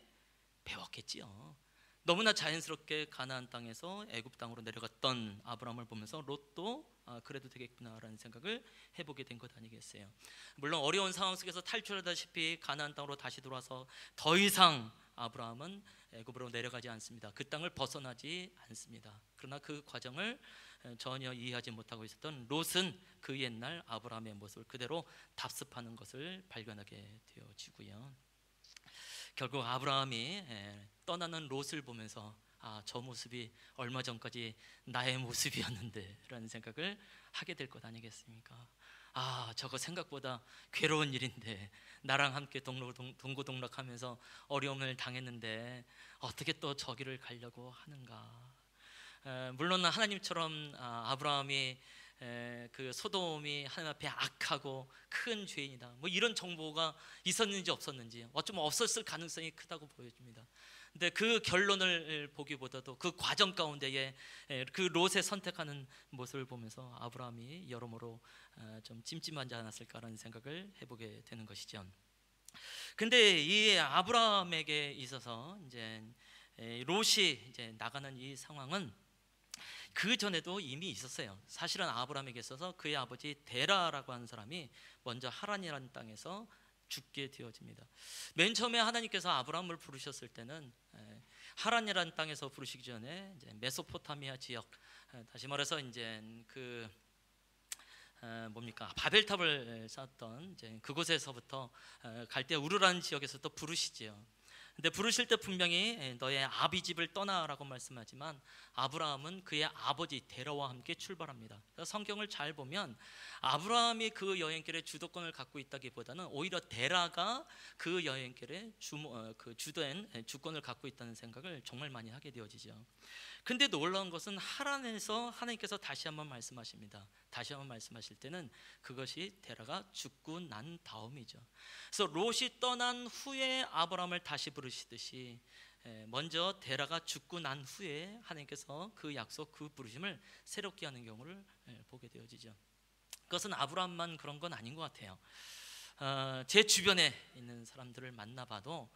배웠겠지요. 너무나 자연스럽게 가나안 땅에서 애굽 땅으로 내려갔던 아브라함을 보면서 롯도 그래도 되겠구나라는 생각을 해보게 된 것 아니겠어요? 물론 어려운 상황 속에서 탈출하다시피 가나안 땅으로 다시 돌아서 더 이상 아브라함은 애굽으로 내려가지 않습니다. 그 땅을 벗어나지 않습니다. 그러나 그 과정을 전혀 이해하지 못하고 있었던 롯은 그 옛날 아브라함의 모습을 그대로 답습하는 것을 발견하게 되어지고요. 결국 아브라함이 떠나는 롯을 보면서 저 모습이 얼마 전까지 나의 모습이었는데 라는 생각을 하게 될 것 아니겠습니까? 저거 생각보다 괴로운 일인데 나랑 함께 동고동락하면서 어려움을 당했는데 어떻게 또 저기를 가려고 하는가. 물론 하나님처럼 아브라함이 그 소돔이 하나님 앞에 악하고 큰 죄인이다, 뭐 이런 정보가 있었는지 없었는지 어쩌면 없었을 가능성이 크다고 보여집니다. 근데 그 결론을 보기보다도 그 과정 가운데에 그 롯의 선택하는 모습을 보면서 아브라함이 여러모로 좀 찜찜하지 않았을까라는 생각을 해보게 되는 것이죠. 근데 이 아브라함에게 있어서 이제 롯이 이제 나가는 이 상황은 그 전에도 이미 있었어요. 사실은 아브라함에게 있어서 그의 아버지 데라라고 하는 사람이 먼저 하란이라는 땅에서 죽게 되어집니다. 맨 처음에 하나님께서 아브라함을 부르셨을 때는 하란이라는 땅에서 부르시기 전에 이제 메소포타미아 지역, 다시 말해서 이제 그 바벨탑을 쌓았던 이제 그곳에서부터 갈대 우르라는 지역에서부터 부르시지요. 근데 부르실 때 분명히 너의 아비 집을 떠나라고 말씀하지만 아브라함은 그의 아버지 데라와 함께 출발합니다. 그래서 성경을 잘 보면 아브라함이 그 여행길에 주도권을 갖고 있다기보다는 오히려 데라가 그 여행길에 주도한 주권을 갖고 있다는 생각을 정말 많이 하게 되어지죠. 근데 놀라운 것은 하란에서 하나님께서 다시 한번 말씀하십니다. 다시 한번 말씀하실 때는 그것이 데라가 죽고 난 다음이죠. 그래서 롯이 떠난 후에 아브라함을 다시 부르시듯이 먼저 데라가 죽고 난 후에 하나님께서 그 약속, 그 부르심을 새롭게 하는 경우를 보게 되어지죠. 그것은 아브라함만 그런 건 아닌 것 같아요. 제 주변에 있는 사람들을 만나봐도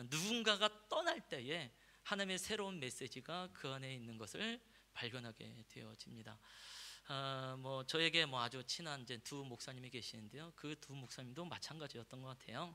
누군가가 떠날 때에 하나님의 새로운 메시지가 그 안에 있는 것을 발견하게 되어집니다. 뭐 저에게 뭐 아주 친한 이제 두 목사님이 계시는데요. 그 두 목사님도 마찬가지였던 것 같아요.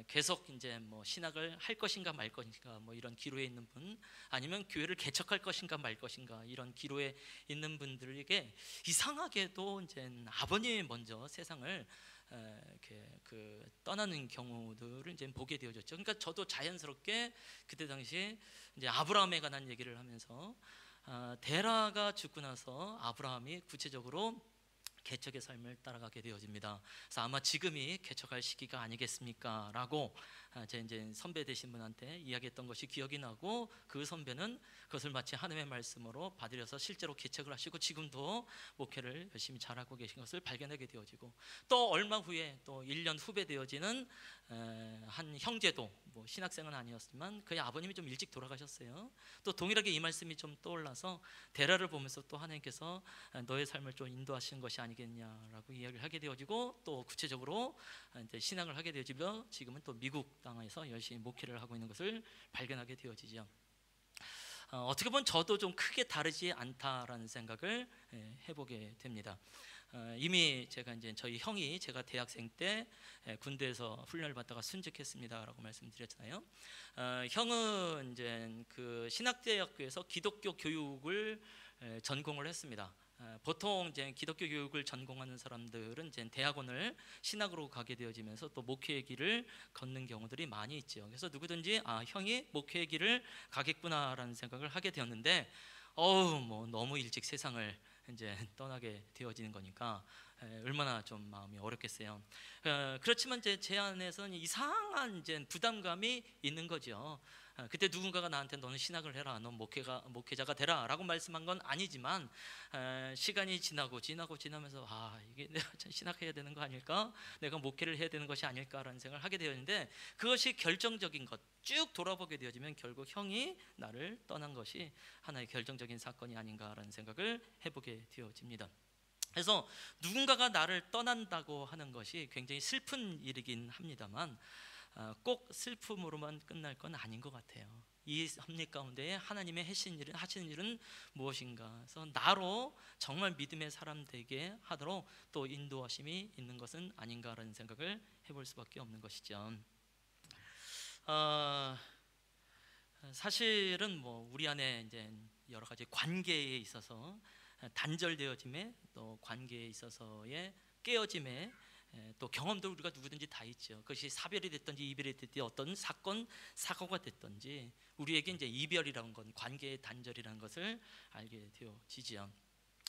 계속 이제 뭐 신학을 할 것인가 말 것인가 뭐 이런 기로에 있는 분, 아니면 교회를 개척할 것인가 말 것인가 이런 기로에 있는 분들에게 이상하게도 이제 아버님이 먼저 세상을 이렇게 떠나는 경우들을 이제 보게 되어졌죠. 그러니까 저도 자연스럽게 그때 당시에 이제 아브라함에 관한 얘기를 하면서 데라가 죽고 나서 아브라함이 구체적으로 개척의 삶을 따라가게 되어집니다. 그래서 아마 지금이 개척할 시기가 아니겠습니까? 라고 제 이제 선배 되신 분한테 이야기했던 것이 기억이 나고, 그 선배는 그것을 마치 하나님의 말씀으로 받으려서 실제로 개척을 하시고 지금도 목회를 열심히 잘하고 계신 것을 발견하게 되어지고, 또 얼마 후에 또 1년 후배 되어지는 한 형제도 뭐 신학생은 아니었지만 그의 아버님이 좀 일찍 돌아가셨어요. 또 동일하게 이 말씀이 좀 떠올라서 데라를 보면서 또 하나님께서 너의 삶을 좀 인도하시는 것이 아니겠냐라고 이야기를 하게 되어지고, 또 구체적으로 이제 신학을 하게 되어지며 지금은 또 미국 땅에서 열심히 목회를 하고 있는 것을 발견하게 되어지죠. 어떻게 보면 저도 좀 크게 다르지 않다라는 생각을 해보게 됩니다. 이미 제가 이제 저희 형이 제가 대학생 때 군대에서 훈련을 받다가 순직했습니다라고 말씀드렸잖아요. 형은 이제 그 신학대학교에서 기독교 교육을 전공을 했습니다. 보통 이제 기독교 교육을 전공하는 사람들은 이제 대학원을 신학으로 가게 되어지면서 또 목회의 길을 걷는 경우들이 많이 있죠. 그래서 누구든지 형이 목회의 길을 가겠구나라는 생각을 하게 되었는데, 뭐 너무 일찍 세상을 이제 떠나게 되어지는 거니까 얼마나 좀 마음이 어렵겠어요. 그렇지만 제 안에서는 이상한 이제 부담감이 있는 거죠. 그때 누군가가 나한테 너는 신학을 해라, 넌 목회자가 되라라고 말씀한 건 아니지만, 시간이 지나면서 이게 내가 신학해야 되는 거 아닐까? 내가 목회를 해야 되는 것이 아닐까라는 생각을 하게 되었는데, 그것이 결정적인 것, 쭉 돌아보게 되어지면 결국 형이 나를 떠난 것이 하나의 결정적인 사건이 아닌가라는 생각을 해보게 되어집니다. 그래서 누군가가 나를 떠난다고 하는 것이 굉장히 슬픈 일이긴 합니다만, 꼭 슬픔으로만 끝날 건 아닌 것 같아요. 이 섭리 가운데 하나님의 하시는 일은 무엇인가? 그래서 나로 정말 믿음의 사람 되게 하도록 또 인도하심이 있는 것은 아닌가라는 생각을 해볼 수밖에 없는 것이죠. 사실은 뭐 우리 안에 이제 여러 가지 관계에 있어서 단절되어짐에, 또 관계에 있어서의 깨어짐에 또 경험도 우리가 누구든지 다 있죠. 그것이 사별이 됐든지 이별이 됐든지 어떤 사고가 됐든지 우리에게 이제 이별이라는 건 관계의 단절이라는 것을 알게 되어지죠.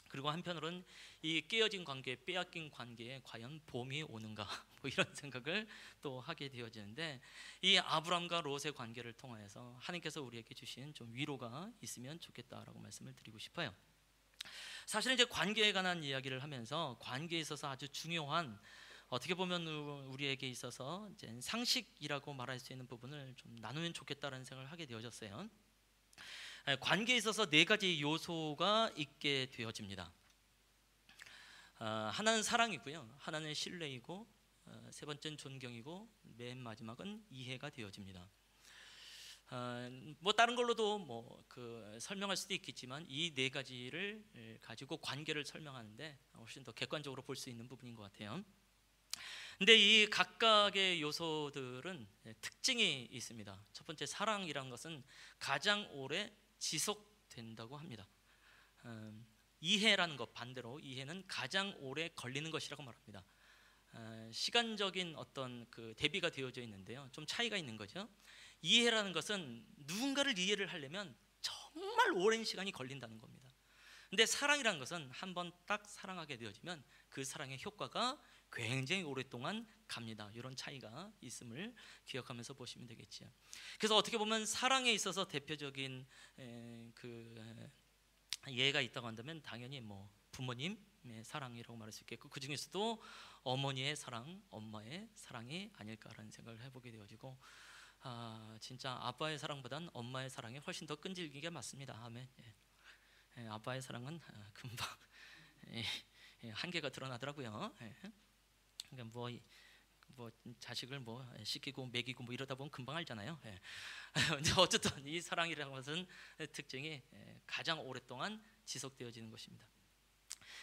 그리고 한편으로는 이 깨어진 관계, 빼앗긴 관계에 과연 봄이 오는가 뭐 이런 생각을 또 하게 되어지는데, 이 아브람과 롯의 관계를 통하여서 하나님께서 우리에게 주신 좀 위로가 있으면 좋겠다라고 말씀을 드리고 싶어요. 사실 이제 관계에 관한 이야기를 하면서 관계에 있어서 아주 중요한, 어떻게 보면 우리에게 있어서 이제 상식이라고 말할 수 있는 부분을 좀 나누면 좋겠다라는 생각을 하게 되어졌어요. 관계에 있어서 4가지 요소가 있게 되어집니다. 하나는 사랑이고요, 하나는 신뢰이고, 세 번째는 존경이고, 맨 마지막은 이해가 되어집니다. 뭐 다른 걸로도 설명할 수도 있겠지만 이 4가지를 가지고 관계를 설명하는데 훨씬 더 객관적으로 볼 수 있는 부분인 것 같아요. 근데 이 각각의 요소들은 특징이 있습니다. 첫 번째, 사랑이란 것은 가장 오래 지속된다고 합니다. 이해라는 것 반대로, 이해는 가장 오래 걸리는 것이라고 말합니다. 시간적인 어떤 그 대비가 되어져 있는데요, 좀 차이가 있는 거죠. 이해라는 것은 누군가를 이해를 하려면 정말 오랜 시간이 걸린다는 겁니다. 근데 사랑이라는 것은 한번 딱 사랑하게 되어지면 그 사랑의 효과가 굉장히 오랫동안 갑니다. 이런 차이가 있음을 기억하면서 보시면 되겠죠. 그래서 어떻게 보면 사랑에 있어서 대표적인 그 예가 있다고 한다면 당연히 뭐 부모님의 사랑이라고 말할 수 있겠고, 그 중에서도 어머니의 사랑, 엄마의 사랑이 아닐까라는 생각을 해보게 되어지고, 진짜 아빠의 사랑보단 엄마의 사랑이 훨씬 더 끈질기게 맞습니다. 아멘. 아빠의 사랑은 금방 한계가 드러나더라고요. 그러니까 뭐 자식을 뭐 시키고 먹이고 뭐 이러다 보면 금방 알잖아요. 근데 어쨌든 이 사랑이라는 것은 특징이 가장 오랫동안 지속되어지는 것입니다.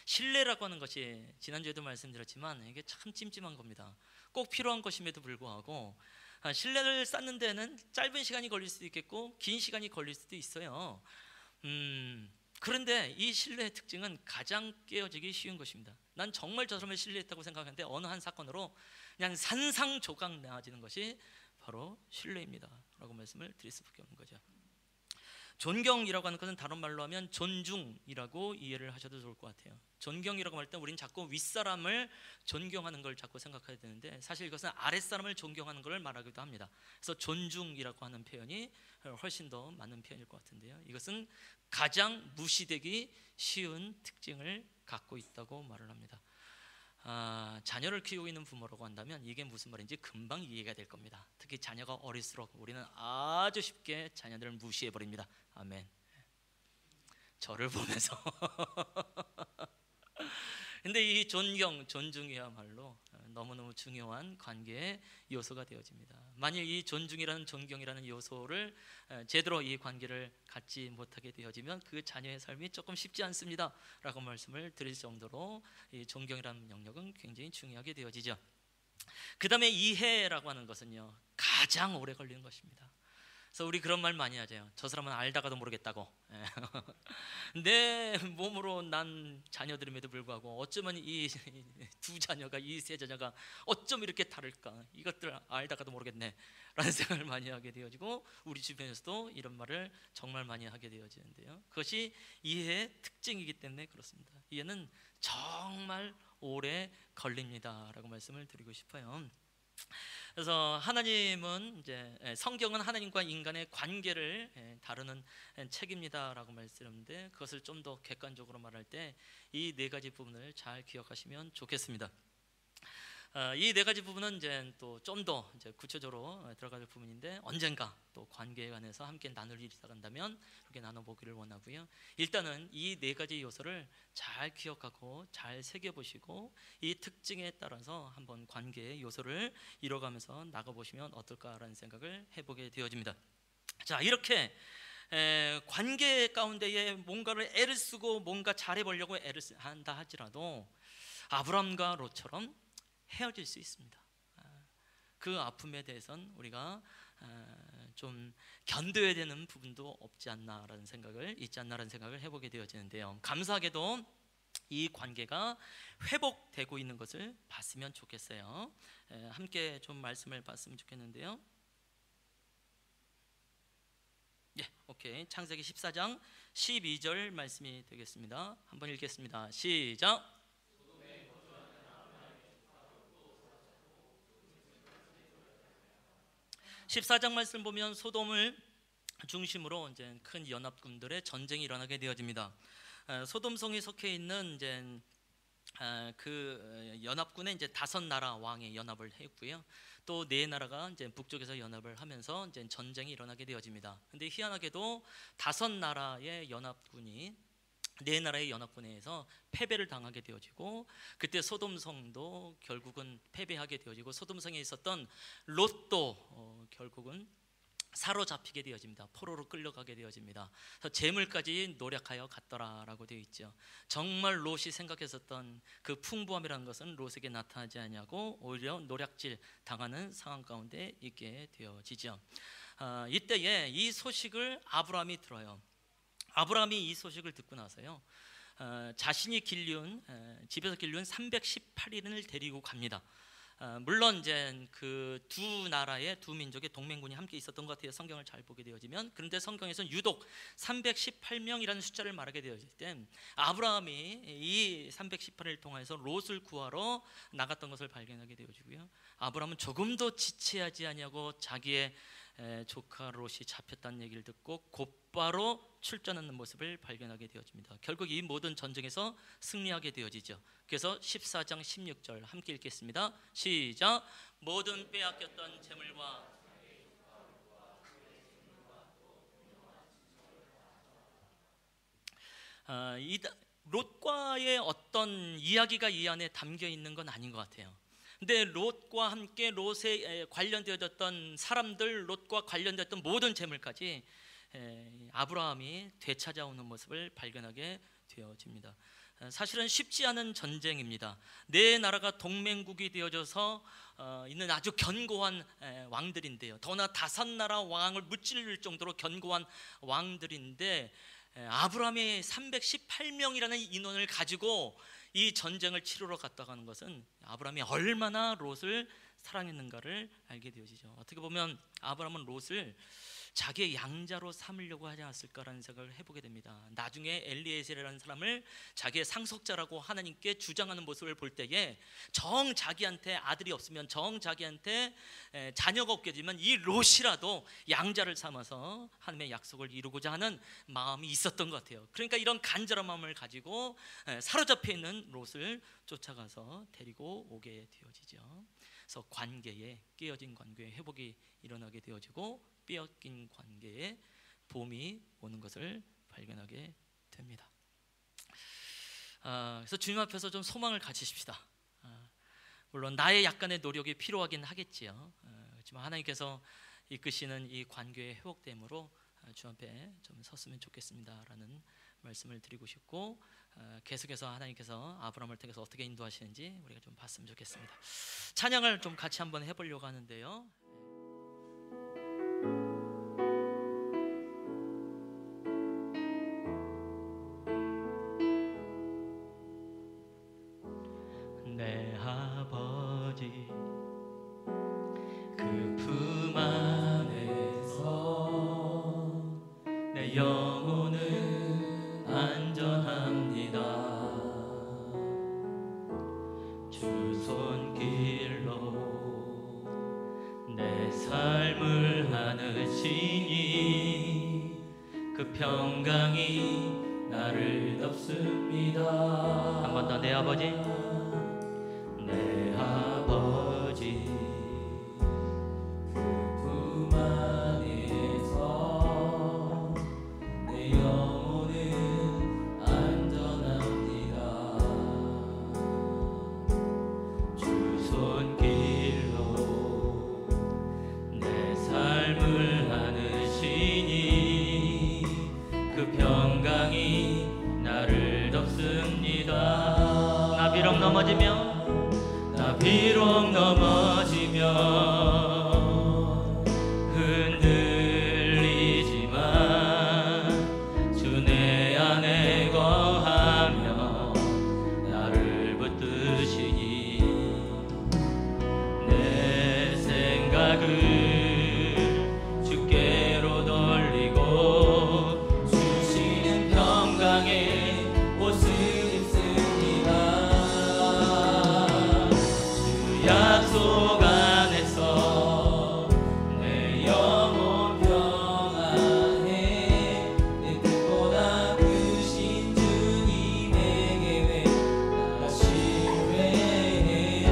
신뢰라고 하는 것이 지난주에도 말씀드렸지만 이게 참 찜찜한 겁니다. 꼭 필요한 것임에도 불구하고 신뢰를 쌓는 데는 짧은 시간이 걸릴 수도 있겠고 긴 시간이 걸릴 수도 있어요. 그런데 이 신뢰의 특징은 가장 깨어지기 쉬운 것입니다. 난 정말 저 사람을 신뢰했다고 생각하는데 어느 한 사건으로 그냥 산상조각 나아지는 것이 바로 신뢰입니다 라고 말씀을 드릴 수밖에 없는 거죠. 존경이라고 하는 것은 다른 말로 하면 존중이라고 이해를 하셔도 좋을 것 같아요. 존경이라고 할 때 우리는 자꾸 윗사람을 존경하는 걸 자꾸 생각해야 되는데, 사실 이것은 아랫사람을 존경하는 걸 말하기도 합니다. 그래서 존중이라고 하는 표현이 훨씬 더 맞는 표현일 것 같은데요, 이것은 가장 무시되기 쉬운 특징을 갖고 있다고 말을 합니다. 자녀를 키우고 있는 부모라고 한다면 이게 무슨 말인지 금방 이해가 될 겁니다. 특히 자녀가 어릴수록 우리는 아주 쉽게 자녀들을 무시해 버립니다. 아멘. 저를 보면서 근데 이 존중이야말로 너무너무 중요한 관계의 요소가 되어집니다. 만일 이 존중이라는 존경이라는 요소를 제대로 이 관계를 갖지 못하게 되어지면 그 자녀의 삶이 조금 쉽지 않습니다 라고 말씀을 드릴 정도로 이 존경이라는 영역은 굉장히 중요하게 되어지죠. 그 다음에 이해라고 하는 것은요, 가장 오래 걸리는 것입니다. 그래서 우리 그런 말 많이 하죠. 저 사람은 알다가도 모르겠다고. 내 몸으로 난 자녀들임에도 불구하고 어쩌면 이 두 자녀가, 이 세 자녀가 어쩜 이렇게 다를까, 이것들 알다가도 모르겠네 라는 생각을 많이 하게 되어지고, 우리 주변에서도 이런 말을 정말 많이 하게 되어지는데요, 그것이 이해의 특징이기 때문에 그렇습니다. 이해는 정말 오래 걸립니다 라고 말씀을 드리고 싶어요. 그래서 하나님은 이제 성경은 하나님과 인간의 관계를 다루는 책입니다라고 말씀했는데, 그것을 좀 더 객관적으로 말할 때 이 네 가지 부분을 잘 기억하시면 좋겠습니다. 이 네 가지 부분은 이제 또 좀 더 구체적으로 들어갈 부분인데, 언젠가 또 관계에 관해서 함께 나눌 일이 있다면 그렇게 나눠보기를 원하고요. 일단은 이 네 가지 요소를 잘 기억하고 잘 새겨보시고 이 특징에 따라서 한번 관계의 요소를 이뤄가면서 나가보시면 어떨까라는 생각을 해보게 되어집니다. 자, 이렇게 관계 가운데에 뭔가를 애를 쓰고 뭔가 잘해보려고 애를 한다 할지라도 아브람과 롯처럼 헤어질 수 있습니다. 그 아픔에 대해서는 우리가 좀 견뎌야 되는 부분도 없지 않나라는 생각을 있지 않나라는 생각을 해보게 되어지는데요, 감사하게도 이 관계가 회복되고 있는 것을 봤으면 좋겠어요. 함께 좀 말씀을 봤으면 좋겠는데요. 예, 오케이. 창세기 14장 12절 말씀이 되겠습니다. 한번 읽겠습니다. 시작. 14장 말씀 보면 소돔을 중심으로 이제 큰 연합군들의 전쟁이 일어나게 되어집니다. 소돔성이 속해 있는 이제 그 연합군에 이제 5나라 왕이 연합을 했고요. 또 4나라가 이제 북쪽에서 연합을 하면서 이제 전쟁이 일어나게 되어집니다. 근데 희한하게도 5나라의 연합군이 4나라의 연합군에 의해서 패배를 당하게 되어지고, 그때 소돔성도 결국은 패배하게 되어지고, 소돔성에 있었던 롯도 결국은 사로잡히게 되어집니다. 포로로 끌려가게 되어집니다. 그래서 재물까지 노력하여 갔더라라고 되어 있죠. 정말 롯이 생각했었던 그 풍부함이라는 것은 롯에게 나타나지 않냐고 오히려 노략질 당하는 상황 가운데 있게 되어지죠. 이때에 이 소식을 아브라함이 들어요. 아브라함이 이 소식을 듣고 나서요, 자신이 집에서 길륜 318인을 데리고 갑니다. 물론 이제 그 두 나라의 두 민족의 동맹군이 함께 있었던 것 같아요, 성경을 잘 보게 되어지면. 그런데 성경에서는 유독 318명이라는 숫자를 말하게 되어질 때 아브라함이 이 318을 통해서 롯을 구하러 나갔던 것을 발견하게 되어지고요, 아브라함은 조금도 지체하지 아니하고 자기의 조카 롯이 잡혔다는 얘기를 듣고 곧바로 출전하는 모습을 발견하게 되어집니다. 결국 이 모든 전쟁에서 승리하게 되어지죠. 그래서 14장 16절 함께 읽겠습니다. 시작. 모든 빼앗겼던 재물과 롯과의 어떤 이야기가 이 안에 담겨 있는 건 아닌 것 같아요. 근데 롯과 함께 롯에 관련되어졌던 사람들, 롯과 관련되었던 모든 재물까지 아브라함이 되찾아오는 모습을 발견하게 되어집니다. 사실은 쉽지 않은 전쟁입니다. 4나라가 동맹국이 되어져서 있는 아주 견고한 왕들인데요, 더나 5나라 왕을 무찌를 정도로 견고한 왕들인데, 아브라함이 318명이라는 인원을 가지고 이 전쟁을 치르러 갔다 가는 것은 아브라함이 얼마나 롯을 사랑했는가를 알게 되어지죠. 어떻게 보면 아브라함은 롯을 자기의 양자로 삼으려고 하지 않았을까라는 생각을 해보게 됩니다. 나중에 엘리에셀이라는 사람을 자기의 상속자라고 하나님께 주장하는 모습을 볼 때에 정 자기한테 아들이 없으면, 정 자기한테 자녀가 없게 되면 이 롯이라도 양자를 삼아서 하나님의 약속을 이루고자 하는 마음이 있었던 것 같아요. 그러니까 이런 간절한 마음을 가지고 사로잡혀 있는 롯을 쫓아가서 데리고 오게 되어지죠. 그래서 관계에, 깨어진 관계의 회복이 일어나게 되어지고 빼앗긴 관계에 봄이 오는 것을 발견하게 됩니다. 그래서 주님 앞에서 좀 소망을 가지십시다. 물론 나의 약간의 노력이 필요하긴 하겠지요. 그렇지만 하나님께서 이끄시는 이 관계의 회복됨으로 주 앞에 좀 섰으면 좋겠습니다라는 말씀을 드리고 싶고, 계속해서 하나님께서 아브라함을 통해서 어떻게 인도하시는지 우리가 좀 봤으면 좋겠습니다. 찬양을 좀 같이 한번 해보려고 하는데요. 내 아버지 그 품 안에서 내 영혼은 안전합니다. 주 손길로 내 삶을 하느시니 그 평강이 나를 덮습니다. 한 번 더. 내 아버지, 내 아버지 그 품 안에서 내 영혼은 안전합니다. 주 손길로 내 삶을 하느시니 그 평강이 나를 덮습니다. 나 비록 넘어지면 흔들리지만 주 내 안에 거하며 나를 붙드시니 내 생각을 주께로 돌리고 주시는 평강의 옷을 약속 안에서 내 영혼 평안해. 내 뜻보다 크신 주님에게 나 신뢰해.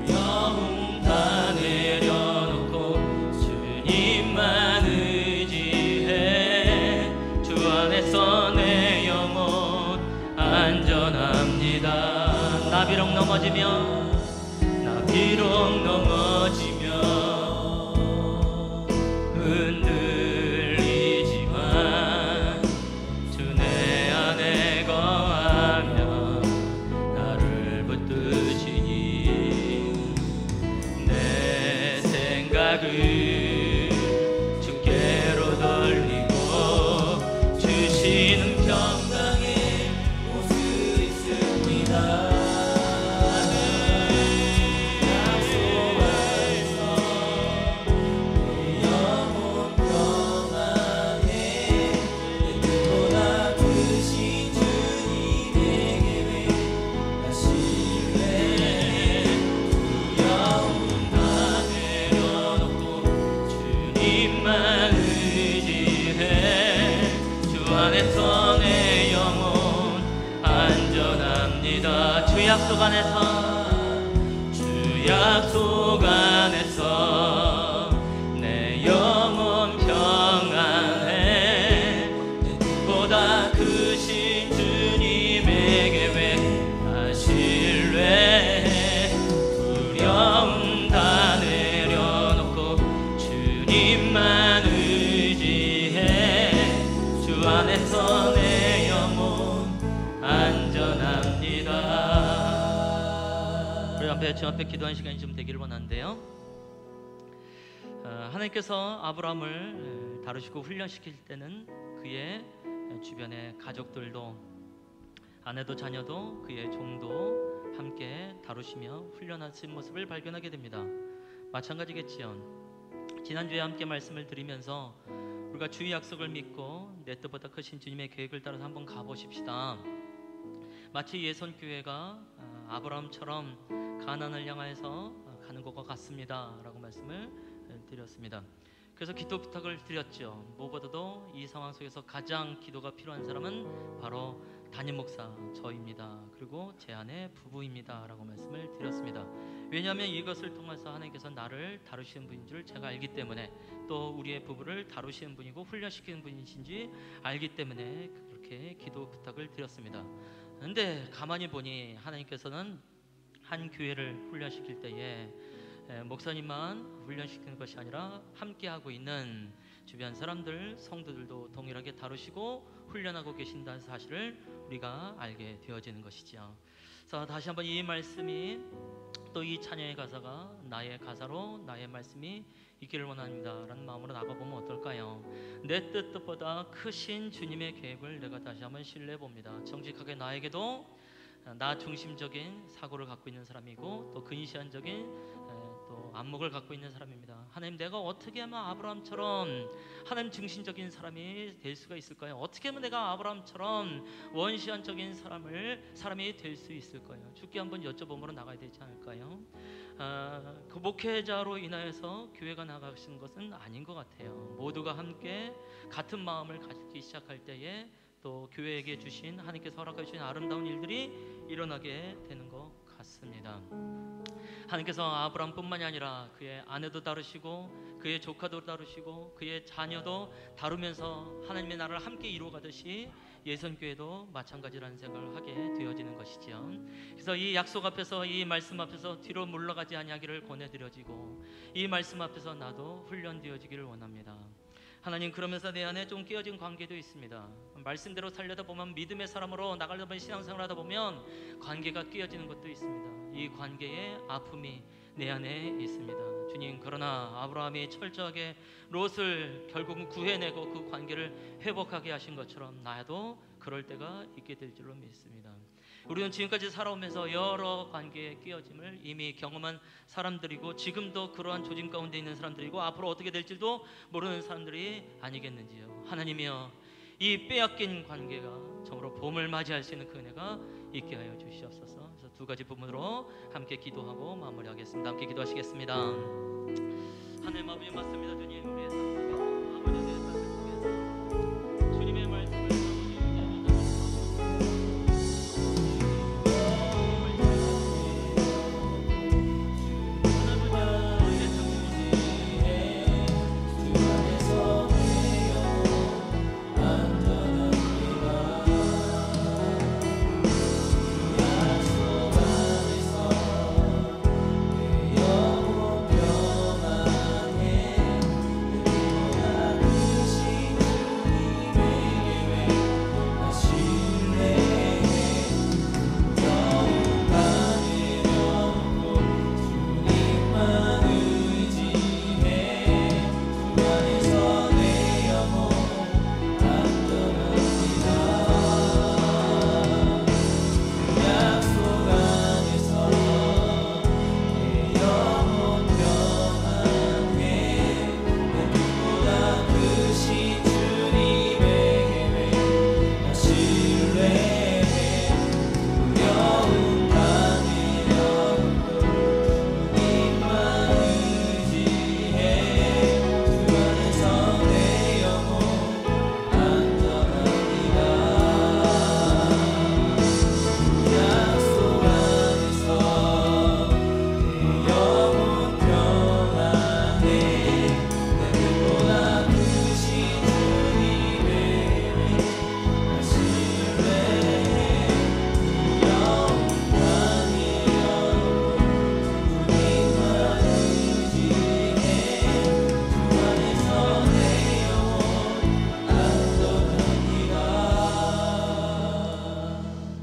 두려움 다 내려놓고 주님만 의지해. 주 안에서 내 영혼 안전합니다. 나 비록 넘어지면 흔들리지만 주 내 안에 거하며 나를 붙드시니 내 생각을 주께로 돌리고 주시는 평강의 옷을 입습니다. 주 약속 안에서 내 영혼 평안해. 내 뜻보다 크신 주님에게 왜 나 신뢰해. 두려움 다 내려놓고 주님만 의지해. 주 안에서 내 영혼 안전합니다. 주 앞에 기도하는 시간이 좀 되기를 원하는데요. 하나님께서 아브라함을 다루시고 훈련시킬 때는 그의 주변의 가족들도, 아내도 자녀도, 그의 종도 함께 다루시며 훈련하신 모습을 발견하게 됩니다. 마찬가지겠지요. 지난주에 함께 말씀을 드리면서 우리가 주의 약속을 믿고 내 뜻보다 크신 주님의 계획을 따라서 한번 가보십시다. 마치 예손교회가 아브라함처럼 가나안을 향하여서 가는 것과 같습니다 라고 말씀을 드렸습니다. 그래서 기도 부탁을 드렸죠. 무엇보다도 이 상황 속에서 가장 기도가 필요한 사람은 바로 담임 목사 저입니다. 그리고 제 아내 부부입니다 라고 말씀을 드렸습니다. 왜냐하면 이것을 통해서 하나님께서 나를 다루시는 분인 줄 제가 알기 때문에, 또 우리의 부부를 다루시는 분이고 훈련시키는 분이신지 알기 때문에 그렇게 기도 부탁을 드렸습니다. 그런데 가만히 보니 하나님께서는 한 교회를 훈련시킬 때에 목사님만 훈련시키는 것이 아니라 함께하고 있는 주변 사람들, 성도들도 동일하게 다루시고 훈련하고 계신다는 사실을 우리가 알게 되어지는 것이죠. 자, 다시 한번 이 말씀이, 또 이 찬양의 가사가 나의 가사로 나의 말씀이 있기를 원합니다 라는 마음으로 나가보면 어떨까요? 내 뜻보다 크신 주님의 계획을 내가 다시 한번 신뢰해 봅니다. 정직하게 나에게도 나 중심적인 사고를 갖고 있는 사람이고, 또 근시안적인 또 안목을 갖고 있는 사람입니다. 하나님, 내가 어떻게 하면 아브라함처럼 하나님 중심적인 사람이 될 수가 있을까요? 어떻게 하면 내가 아브라함처럼 원시안적인 사람이 될 수 있을까요? 주께 한번 여쭤보므로 나가야 되지 않을까요? 그 목회자로 인하여서 교회가 나가시는 것은 아닌 것 같아요. 모두가 함께 같은 마음을 가지기 시작할 때에 또 교회에게 주신, 하나님께서 허락해 주신 아름다운 일들이 일어나게 되는 것 같습니다. 하나님께서 아브라함뿐만이 아니라 그의 아내도 다루시고 그의 조카도 다루시고 그의 자녀도 다루면서 하나님의 나라를 함께 이루어가듯이 예선교회도 마찬가지라는 생각을 하게 되어지는 것이지요. 그래서 이 약속 앞에서, 이 말씀 앞에서 뒤로 물러가지 아니하기를 권해드려지고, 이 말씀 앞에서 나도 훈련되어지기를 원합니다. 하나님, 그러면서 내 안에 좀 깨어진 관계도 있습니다. 말씀대로 살려다 보면, 믿음의 사람으로 나가려다 보면, 신앙생활 하다 보면 관계가 깨어지는 것도 있습니다. 이 관계의 아픔이 내 안에 있습니다. 주님, 그러나 아브라함이 철저하게 롯을 결국은 구해내고 그 관계를 회복하게 하신 것처럼 나도 그럴 때가 있게 될 줄로 믿습니다. 우리는 지금까지 살아오면서 여러 관계의 깨어짐을 이미 경험한 사람들이고, 지금도 그러한 조짐 가운데 있는 사람들이고, 앞으로 어떻게 될지도 모르는 사람들이 아니겠는지요. 하나님이여, 이 빼앗긴 관계가 정말로 봄을 맞이할 수 있는 그 은혜가 있게 하여 주시옵소서. 그래서 두 가지 부분으로 함께 기도하고 마무리하겠습니다. 함께 기도하시겠습니다. 하나님 아버지, 맞습니다. 주님, 우리의 삶 속에서, 아버지의 삶 속에서 주님의 말씀을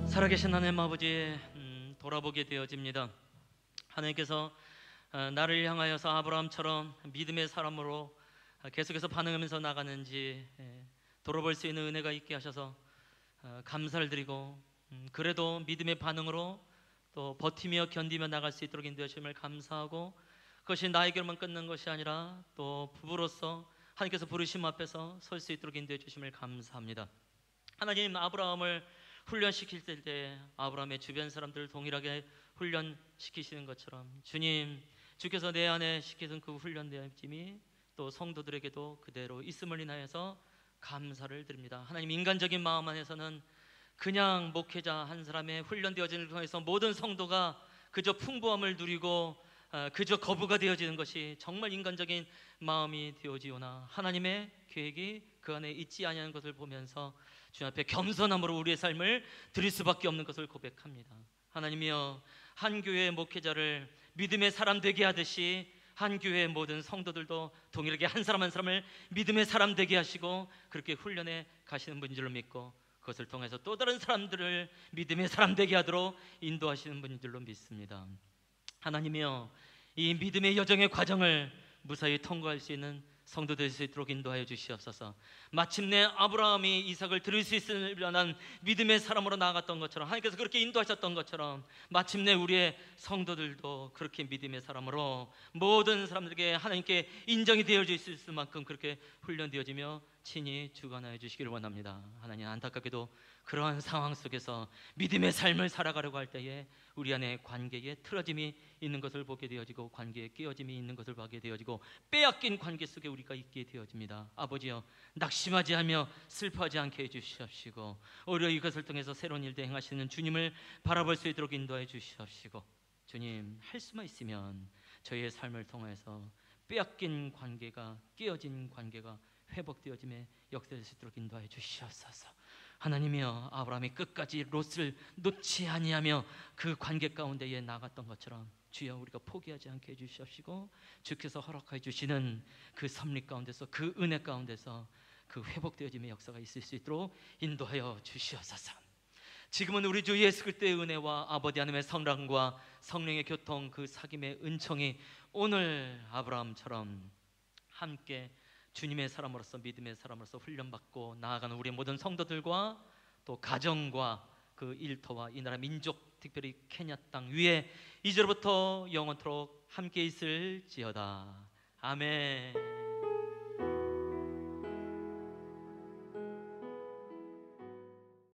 살아계신 하나님 아버지, 돌아보게 되어집니다. 하나님께서 나를 향하여서 아브라함처럼 믿음의 사람으로 계속해서 반응하면서 나가는지 돌아볼 수 있는 은혜가 있게 하셔서 감사를 드리고, 그래도 믿음의 반응으로 또 버티며 견디며 나갈 수 있도록 인도해 주심을 감사하고, 그것이 나에게로만 끝난 것이 아니라 또 부부로서 하나님께서 부르심 앞에서 설 수 있도록 인도해 주심을 감사합니다. 하나님, 아브라함을 훈련시킬 때 아브라함의 주변 사람들을 동일하게 훈련시키시는 것처럼 주님, 주께서 내 안에 시키신 그 훈련됨이 또 성도들에게도 그대로 있음을 인하여서 감사를 드립니다. 하나님, 인간적인 마음 안에서는 그냥 목회자 한 사람의 훈련되어지는 통해서 모든 성도가 그저 풍부함을 누리고 그저 거부가 되어지는 것이 정말 인간적인 마음이 되어지오나 하나님의 계획이 그 안에 있지 아니하는 것을 보면서 주님 앞에 겸손함으로 우리의 삶을 드릴 수밖에 없는 것을 고백합니다. 하나님이여, 한 교회의 목회자를 믿음의 사람 되게 하듯이 한 교회의 모든 성도들도 동일하게 한 사람 한 사람을 믿음의 사람 되게 하시고 그렇게 훈련해 가시는 분인 줄로 믿고 그것을 통해서 또 다른 사람들을 믿음의 사람 되게 하도록 인도하시는 분인 줄로 믿습니다. 하나님이여, 이 믿음의 여정의 과정을 무사히 통과할 수 있는 성도 될 수 있도록 인도하여 주시옵소서. 마침내 아브라함이 이삭을 드릴 수 있으려는 믿음의 사람으로 나아갔던 것처럼, 하나님께서 그렇게 인도하셨던 것처럼 마침내 우리의 성도들도 그렇게 믿음의 사람으로 모든 사람들에게 하나님께 인정이 되어질 수 있을 만큼 그렇게 훈련되어지며 친히 주관하여 주시기를 원합니다. 하나님, 안타깝게도 그러한 상황 속에서 믿음의 삶을 살아가려고 할 때에 우리 안에 관계에 틀어짐이 있는 것을 보게 되어지고 관계에 끼어짐이 있는 것을 보게 되어지고 빼앗긴 관계 속에 우리가 있게 되어집니다. 아버지여, 낙심하지 하며 슬퍼하지 않게 해주시옵시고 오히려 이것을 통해서 새로운 일들 행하시는 주님을 바라볼 수 있도록 인도해 주시옵시고, 주님, 할 수만 있으면 저희의 삶을 통해서 빼앗긴 관계가, 끼어진 관계가 회복되어짐에 역사될 수 있도록 인도해 주시옵소서. 하나님이여, 아브라함이 끝까지 롯을 놓지 아니하며 그 관계 가운데에 나갔던 것처럼 주여, 우리가 포기하지 않게 해주시옵시고 주께서 허락해 주시는 그 섭리 가운데서, 그 은혜 가운데서 그 회복되어짐의 역사가 있을 수 있도록 인도하여 주시옵소서. 지금은 우리 주 예수 그리스도의 은혜와 아버지 하나님의 선랑과 성령의 교통, 그 사귐의 은총이 오늘 아브라함처럼 함께 주님의 사람으로서, 믿음의 사람으로서 훈련받고 나아가는 우리 모든 성도들과 또 가정과 그 일터와 이 나라 민족, 특별히 케냐 땅 위에 이제로부터 영원토록 함께 있을지어다. 아멘.